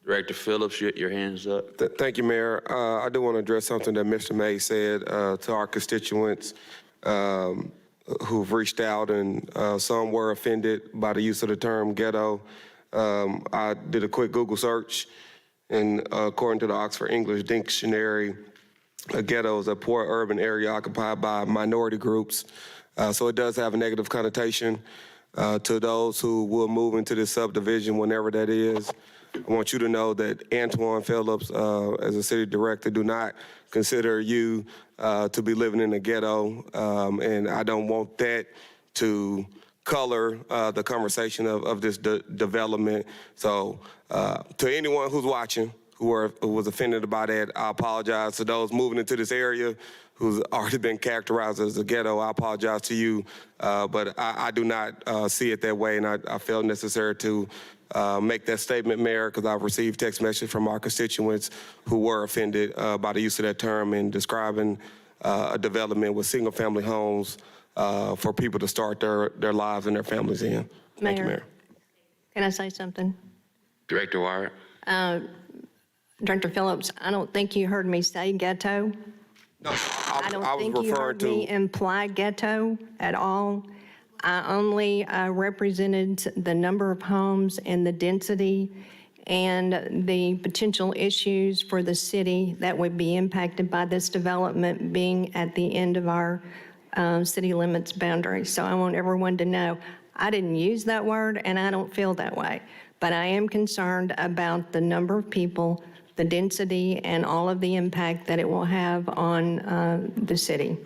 Director Phillips, your hand's up. Thank you, Mayor. I do want to address something that Mr. May said to our constituents who've reached out, and some were offended by the use of the term ghetto. I did a quick Google search, and according to the Oxford English Dictionary, a ghetto is a poor urban area occupied by minority groups. So it does have a negative connotation to those who will move into this subdivision whenever that is. I want you to know that Antoine Phillips, as a city director, do not consider you to be living in a ghetto, and I don't want that to color the conversation of this development. So to anyone who's watching who was offended by that, I apologize. To those moving into this area who's already been characterized as a ghetto, I apologize to you, but I do not see it that way, and I felt necessary to make that statement, Mayor, because I've received text messages from our constituents who were offended by the use of that term in describing a development with single-family homes for people to start their lives and their families in. Thank you, Mayor. Can I say something? Director Wire. Director Phillips, I don't think you heard me say ghetto. No, I I don't was think you referring heard me to. imply ghetto at all. I only represented the number of homes and the density and the potential issues for the city that would be impacted by this development being at the end of our city limits boundary. So I want everyone to know, I didn't use that word and I don't feel that way. But I am concerned about the number of people, the density, and all of the impact that it will have on the city.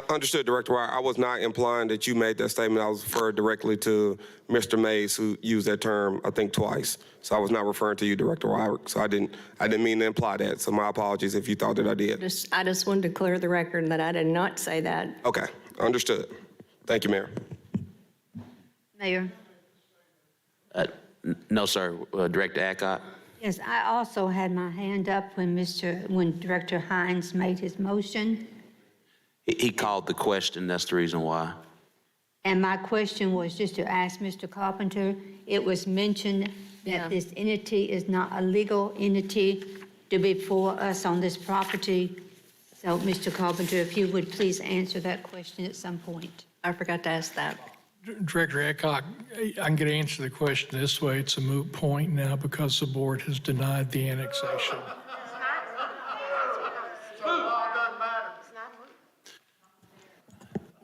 Understood, Director Wire. I was not implying that you made that statement. I was referring directly to Mr. Mays, who used that term, I think, twice. So I was not referring to you, Director Wire. So I didn't mean to imply that. So my apologies if you thought that I did. I just wanted to clear the record that I did not say that. Okay, understood. Thank you, Mayor. Mayor. No, sir. Director Adcock. Yes, I also had my hand up when Director Hines made his motion. He called the question. That's the reason why. And my question was just to ask Mr. Carpenter, it was mentioned that this entity is not a legal entity to be before us on this property. So, Mr. Carpenter, if you would please answer that question at some point. I forgot to ask that. Director Adcock, I'm going to answer the question this way. It's a moot point now because the board has denied the annexation.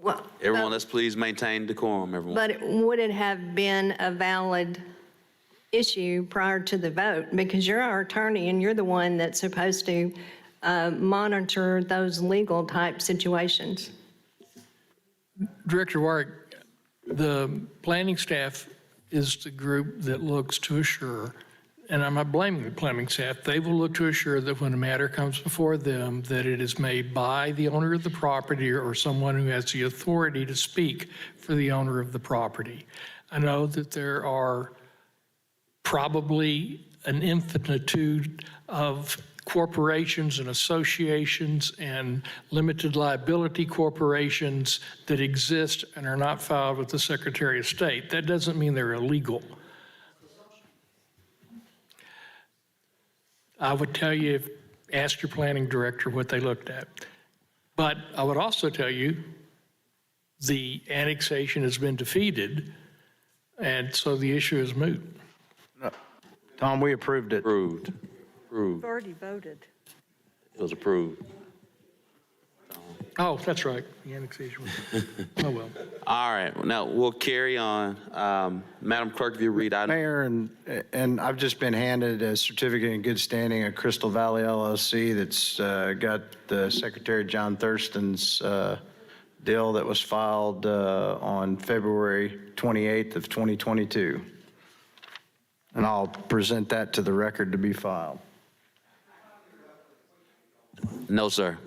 Well, Everyone, let's please maintain decorum, everyone. but would it have been a valid issue prior to the vote? Because you're our attorney and you're the one that's supposed to monitor those legal type situations. Director Warwick, the planning staff is the group that looks to assure and I'm not blaming the planning staff, they will look to assure that when a matter comes before them, that it is made by the owner of the property or someone who has the authority to speak for the owner of the property. I know that there are probably an infinitude of corporations and associations and limited liability corporations that exist and are not filed with the Secretary of State. That doesn't mean they're illegal. I would tell you, ask your planning director what they looked at. But I would also tell you, the annexation has been defeated, and so the issue is moot. Tom, we approved it. Approved. We've already voted. It was approved. Oh, that's right, the annexation. Oh, well. All right, now we'll carry on. Madam Clerk, if you read item. Mayor, and I've just been handed a certificate in good standing of Crystal Valley LLC that's got the Secretary John Thurston's deal that was filed on February 28th of 2022. And I'll present that to the record to be filed. No, sir.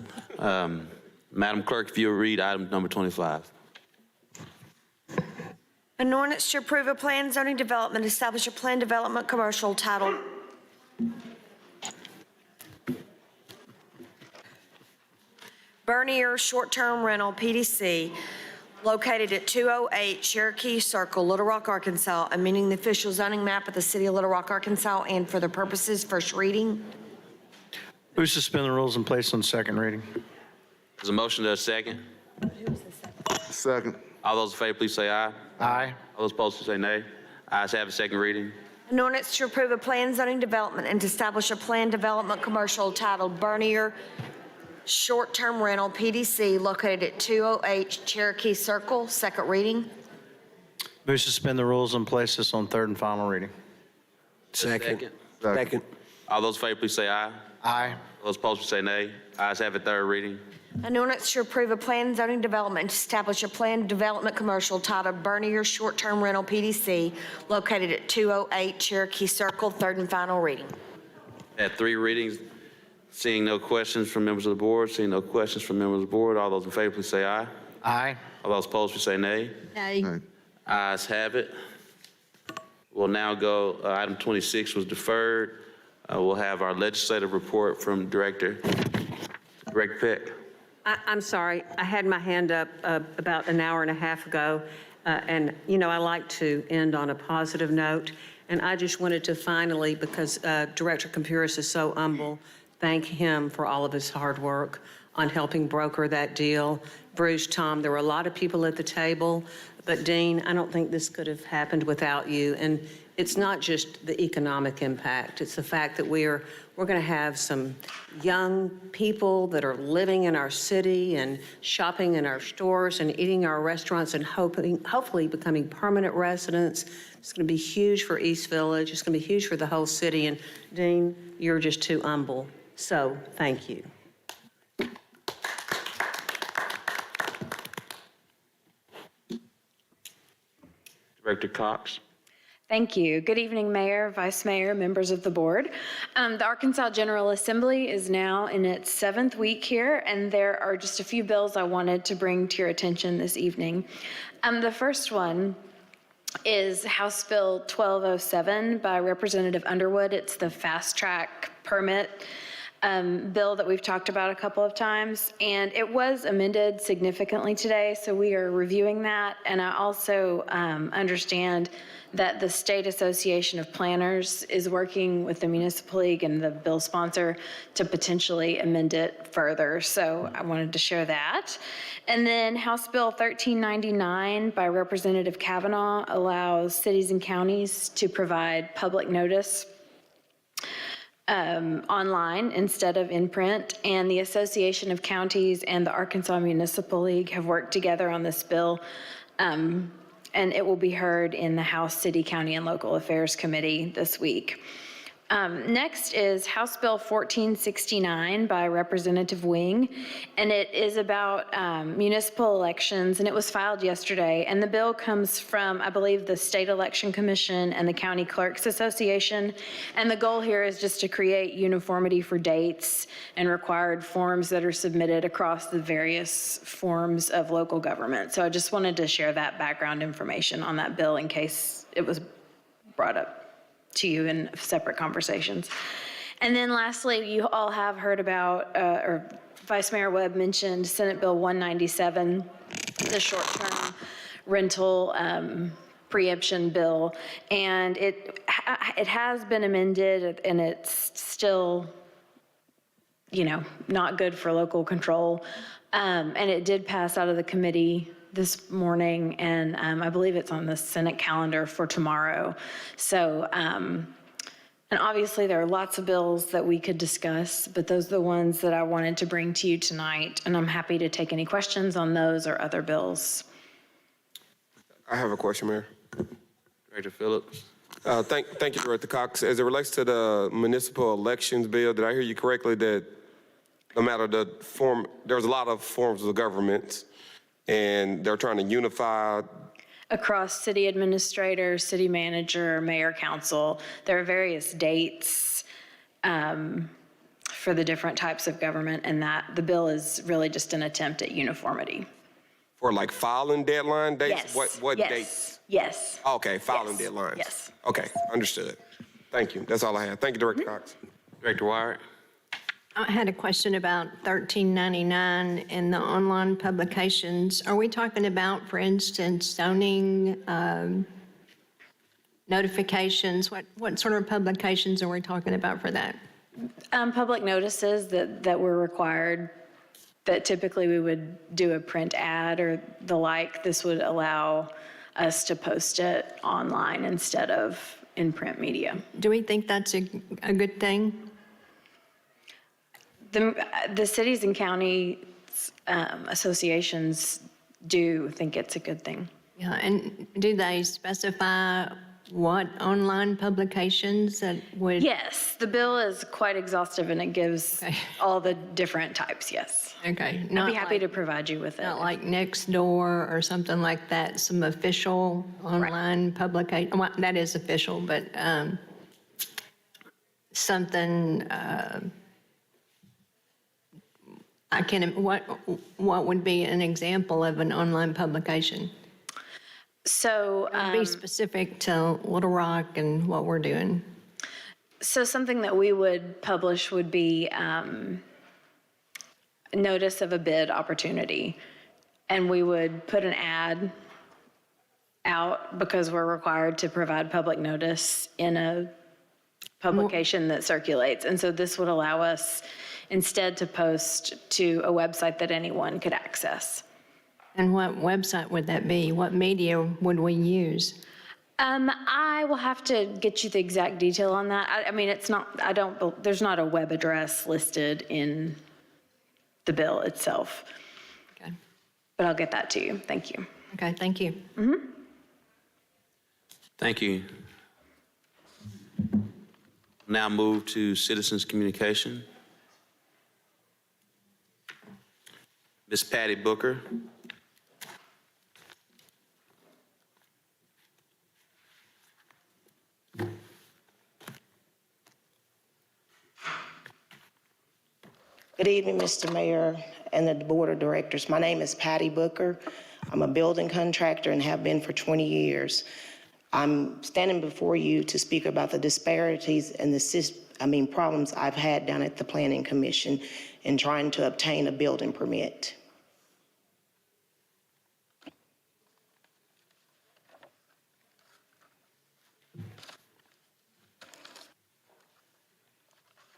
Madam Clerk, if you'll read item number 25. An ordinance to approve a plan zoning development, establish a plan development commercial titled Bernier Short-Term Rental PDC, located at 208 Cherokee Circle, Little Rock, Arkansas, amending the official zoning map of the city of Little Rock, Arkansas, and for the purposes, first reading. Move to suspend the rules and place on second reading. There's a motion to a second. Second. All those in favor, please say aye. Aye. All those opposed, please say nay. Ayes have a second reading. An ordinance to approve a plan zoning development and to establish a plan development commercial titled Bernier Short-Term Rental PDC, located at 208 Cherokee Circle, second reading. Move to suspend the rules and place this on third and final reading. Second. All those in favor, please say aye. Aye. All those opposed, please say nay. Ayes have a third reading. An ordinance to approve a plan zoning development and to establish a plan development commercial titled Bernier Short-Term Rental PDC, located at 208 Cherokee Circle, third and final reading. At three readings, seeing no questions from members of the board, seeing no questions from members of the board, all those in favor, please say aye. Aye. All those opposed, please say nay. Nay. Ayes have it. We'll now go, item 26 was deferred. We'll have our legislative report from Director Peck. I'm sorry, I had my hand up about an hour and a half ago, and, you know, I like to end on a positive note, and I just wanted to finally, because Director Campuris is so humble, thank him for all of his hard work on helping broker that deal. Bruce, Tom, there were a lot of people at the table, but Dean, I don't think this could have happened without you, and it's not just the economic impact, it's the fact that we're going to have some young people that are living in our city and shopping in our stores and eating our restaurants and hopefully becoming permanent residents. It's going to be huge for East Village. It's going to be huge for the whole city. And Dean, you're just too humble. So thank you. Director Cox. Thank you. Good evening, Mayor, Vice Mayor, members of the board. The Arkansas General Assembly is now in its 7th week here, and there are just a few bills I wanted to bring to your attention this evening. The first one is House Bill 1207 by Representative Underwood. It's the fast track permit bill that we've talked about a couple of times, and it was amended significantly today, so we are reviewing that. And I also understand that the State Association of Planners is working with the Municipal League and the bill sponsor to potentially amend it further. So I wanted to share that. And then House Bill 1399 by Representative Kavanaugh allows cities and counties to provide public notice online instead of in print, and the Association of Counties and the Arkansas Municipal League have worked together on this bill, and it will be heard in the House City, County, and Local Affairs Committee this week. Next is House Bill 1469 by Representative Wing, and it is about municipal elections, and it was filed yesterday. And the bill comes from, I believe, the State Election Commission and the County Clerks Association. And the goal here is just to create uniformity for dates and required forms that are submitted across the various forms of local government. So I just wanted to share that background information on that bill in case it was brought up to you in separate conversations. And then lastly, you all have heard about, or Vice Mayor Webb mentioned Senate Bill 197, the short-term rental preemption bill. And it has been amended, and it's still, not good for local control. And it did pass out of the committee this morning, and I believe it's on the Senate calendar for tomorrow. So, and obviously there are lots of bills that we could discuss, but those are the ones that I wanted to bring to you tonight, and I'm happy to take any questions on those or other bills. I have a question, Mayor. Director Phillips. Thank you, Director Cox. As it relates to the municipal elections bill, did I hear you correctly that no matter the form, there's a lot of forms of government, and they're trying to unify? Across city administrator, city manager, mayor, council, there are various dates for the different types of government, and that the bill is really just an attempt at uniformity. For like filing deadline dates? Yes. What Yes. dates? Yes. Okay, filing Yes. deadlines. Yes. Okay, understood. Thank you. That's all I have. Thank you, Director Cox. Director Wyatt. I had a question about 1399 and the online publications. Are we talking about, for instance, zoning notifications? What sort of publications are we talking about for that? Public notices that were required, that typically we would do a print ad or the like. This would allow us to post it online instead of in print media. Do we think that's a good thing? The cities and county associations do think it's a good thing. Yeah, and do they specify what online publications that would? Yes, the bill is quite exhaustive and it gives all the different types, yes. Okay. I'd be happy to provide you with it. Not like Nextdoor or something like that, some official online publication, well, that is official, but something, what would be an example of an online publication? So. Be specific to Little Rock and what we're doing. So something that we would publish would be notice of a bid opportunity. And we would put an ad out because we're required to provide public notice in a publication that circulates. And so this would allow us instead to post to a website that anyone could access. And what website would that be? What media would we use? I will have to get you the exact detail on that. I mean, it's not, there's not a web address listed in the bill itself. Okay. But I'll get that to you. Thank you. Okay, thank you. Mm-hmm. Thank you. Now move to citizens' communication. Ms. Patty Booker. Good evening, Mr. Mayor and the Board of Directors. My name is Patty Booker. I'm a building contractor and have been for 20 years. I'm standing before you to speak about the disparities and the problems I've had down at the Planning Commission in trying to obtain a building permit.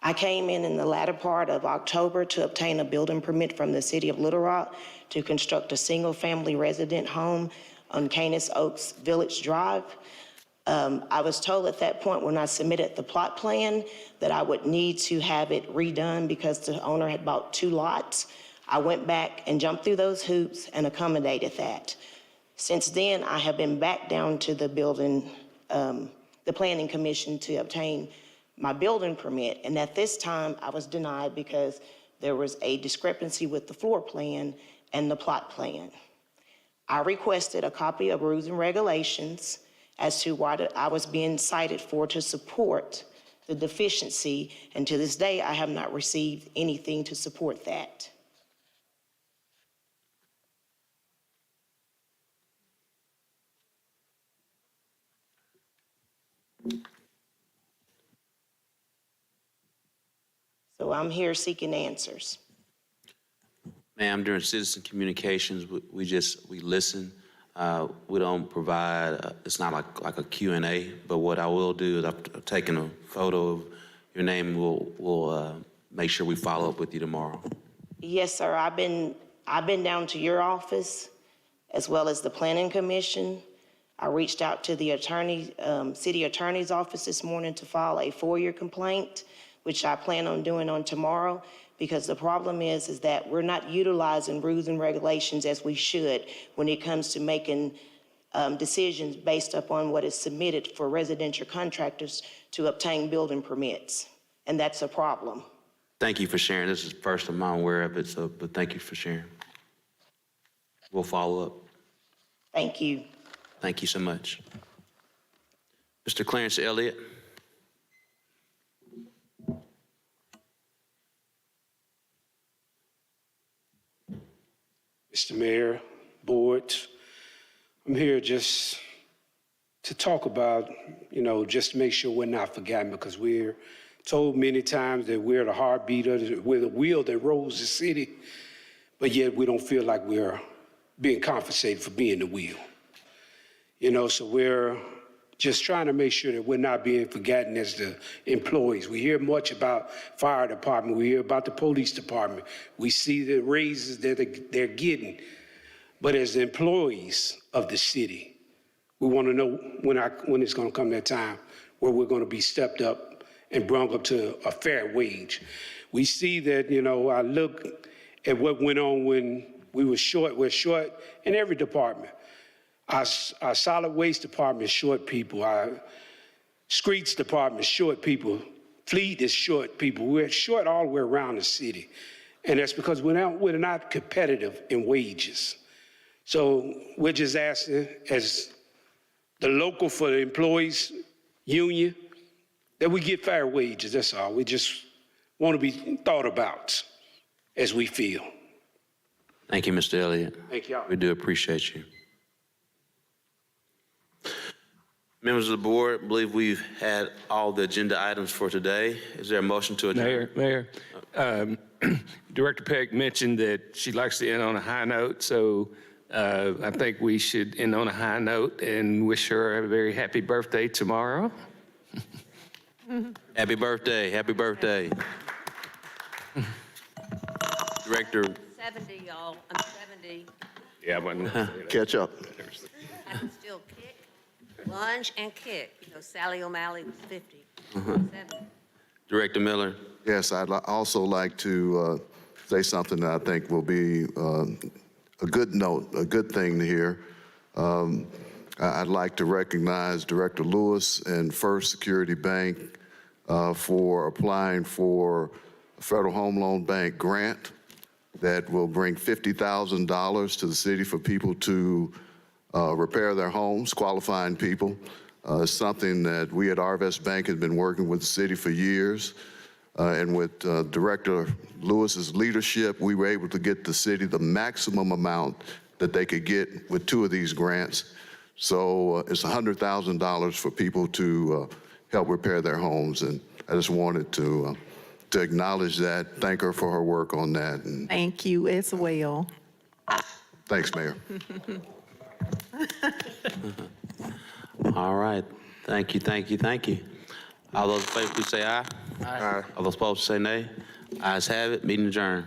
I came in the latter part of October to obtain a building permit from the City of Little Rock to construct a single-family resident home on Canis Oaks Village Drive. I was told at that point when I submitted the plot plan that I would need to have it redone because the owner had bought 2 lots. I went back and jumped through those hoops and accommodated that. Since then, I have been back down to the Planning Commission to obtain my building permit. And at this time, I was denied because there was a discrepancy with the floor plan and the plot plan. I requested a copy of rules and regulations as to what I was being cited for to support the deficiency, and to this day, I have not received anything to support that. So I'm here seeking answers. Ma'am, during citizen communications, we listen. We don't provide, it's not like a Q&A, but what I will do is I've taken a photo of your name. We'll make sure we follow up with you tomorrow. Yes, sir. I've been down to your office as well as the Planning Commission. I reached out to the city attorney's office this morning to file a FOIA complaint, which I plan on doing on tomorrow, because the problem is that we're not utilizing rules and regulations as we should when it comes to making decisions based upon what is submitted for residential contractors to obtain building permits. And that's a problem. Thank you for sharing. This is the first time I'm aware of it, but thank you for sharing. We'll follow up. Thank you. Thank you so much. Mr. Clarence Elliott. Mr. Mayor, Board, I'm here just to talk about, just to make sure we're not forgotten, because we're told many times that we're the heartbeat we're the wheel that rolls the city, but yet we don't feel like we're being compensated for being the wheel. So we're just trying to make sure that we're not being forgotten as the employees. We hear much about fire department. We hear about the police department. We see the raises that they're getting. But as the employees of the city, we want to know when it's going to come that time where we're going to be stepped up and brought up to a fair wage. We see that, I look at what went on when we're short in every department. Our solid waste department is short people. Our streets department is short people. Fleet is short people. We're short all the way around the city. And that's because we're not competitive in wages. So we're just asking, as the local for the employees union, that we get fair wages, that's all. We just want to be thought about as we feel. Thank you, Mr. Elliott. Thank y'all. We do appreciate you. Members of the board, I believe we've had all the agenda items for today. Is there a motion to adjourn? Mayor, Director Peck mentioned that she likes to end on a high note, so I think we should end on a high note and wish her a very happy birthday tomorrow. Happy birthday, happy birthday. Director. 70, y'all. I'm 70. Yeah, but Catch up. I can still kick, lunge, and kick. Sally O'Malley was 50. 70. Director Miller. Yes, I'd also like to say something that I think will be a good note, a good thing to hear. I'd like to recognize Director Lewis and First Security Bank for applying for a Federal Home Loan Bank grant that will bring $50,000 to the city for people to repair their homes, qualifying people. Something that we at Arvest Bank have been working with the city for years. And with Director Lewis's leadership, we were able to get the city the maximum amount that they could get with 2 of these grants. So it's $100,000 for people to help repair their homes. And I just wanted to acknowledge that, thank her for her work on that. And Thank you as well. thanks, Mayor. All right. Thank you, thank you, thank you. All those in favor, please say aye. Aye. All those opposed, say nay. Ayes have it. Meeting adjourned.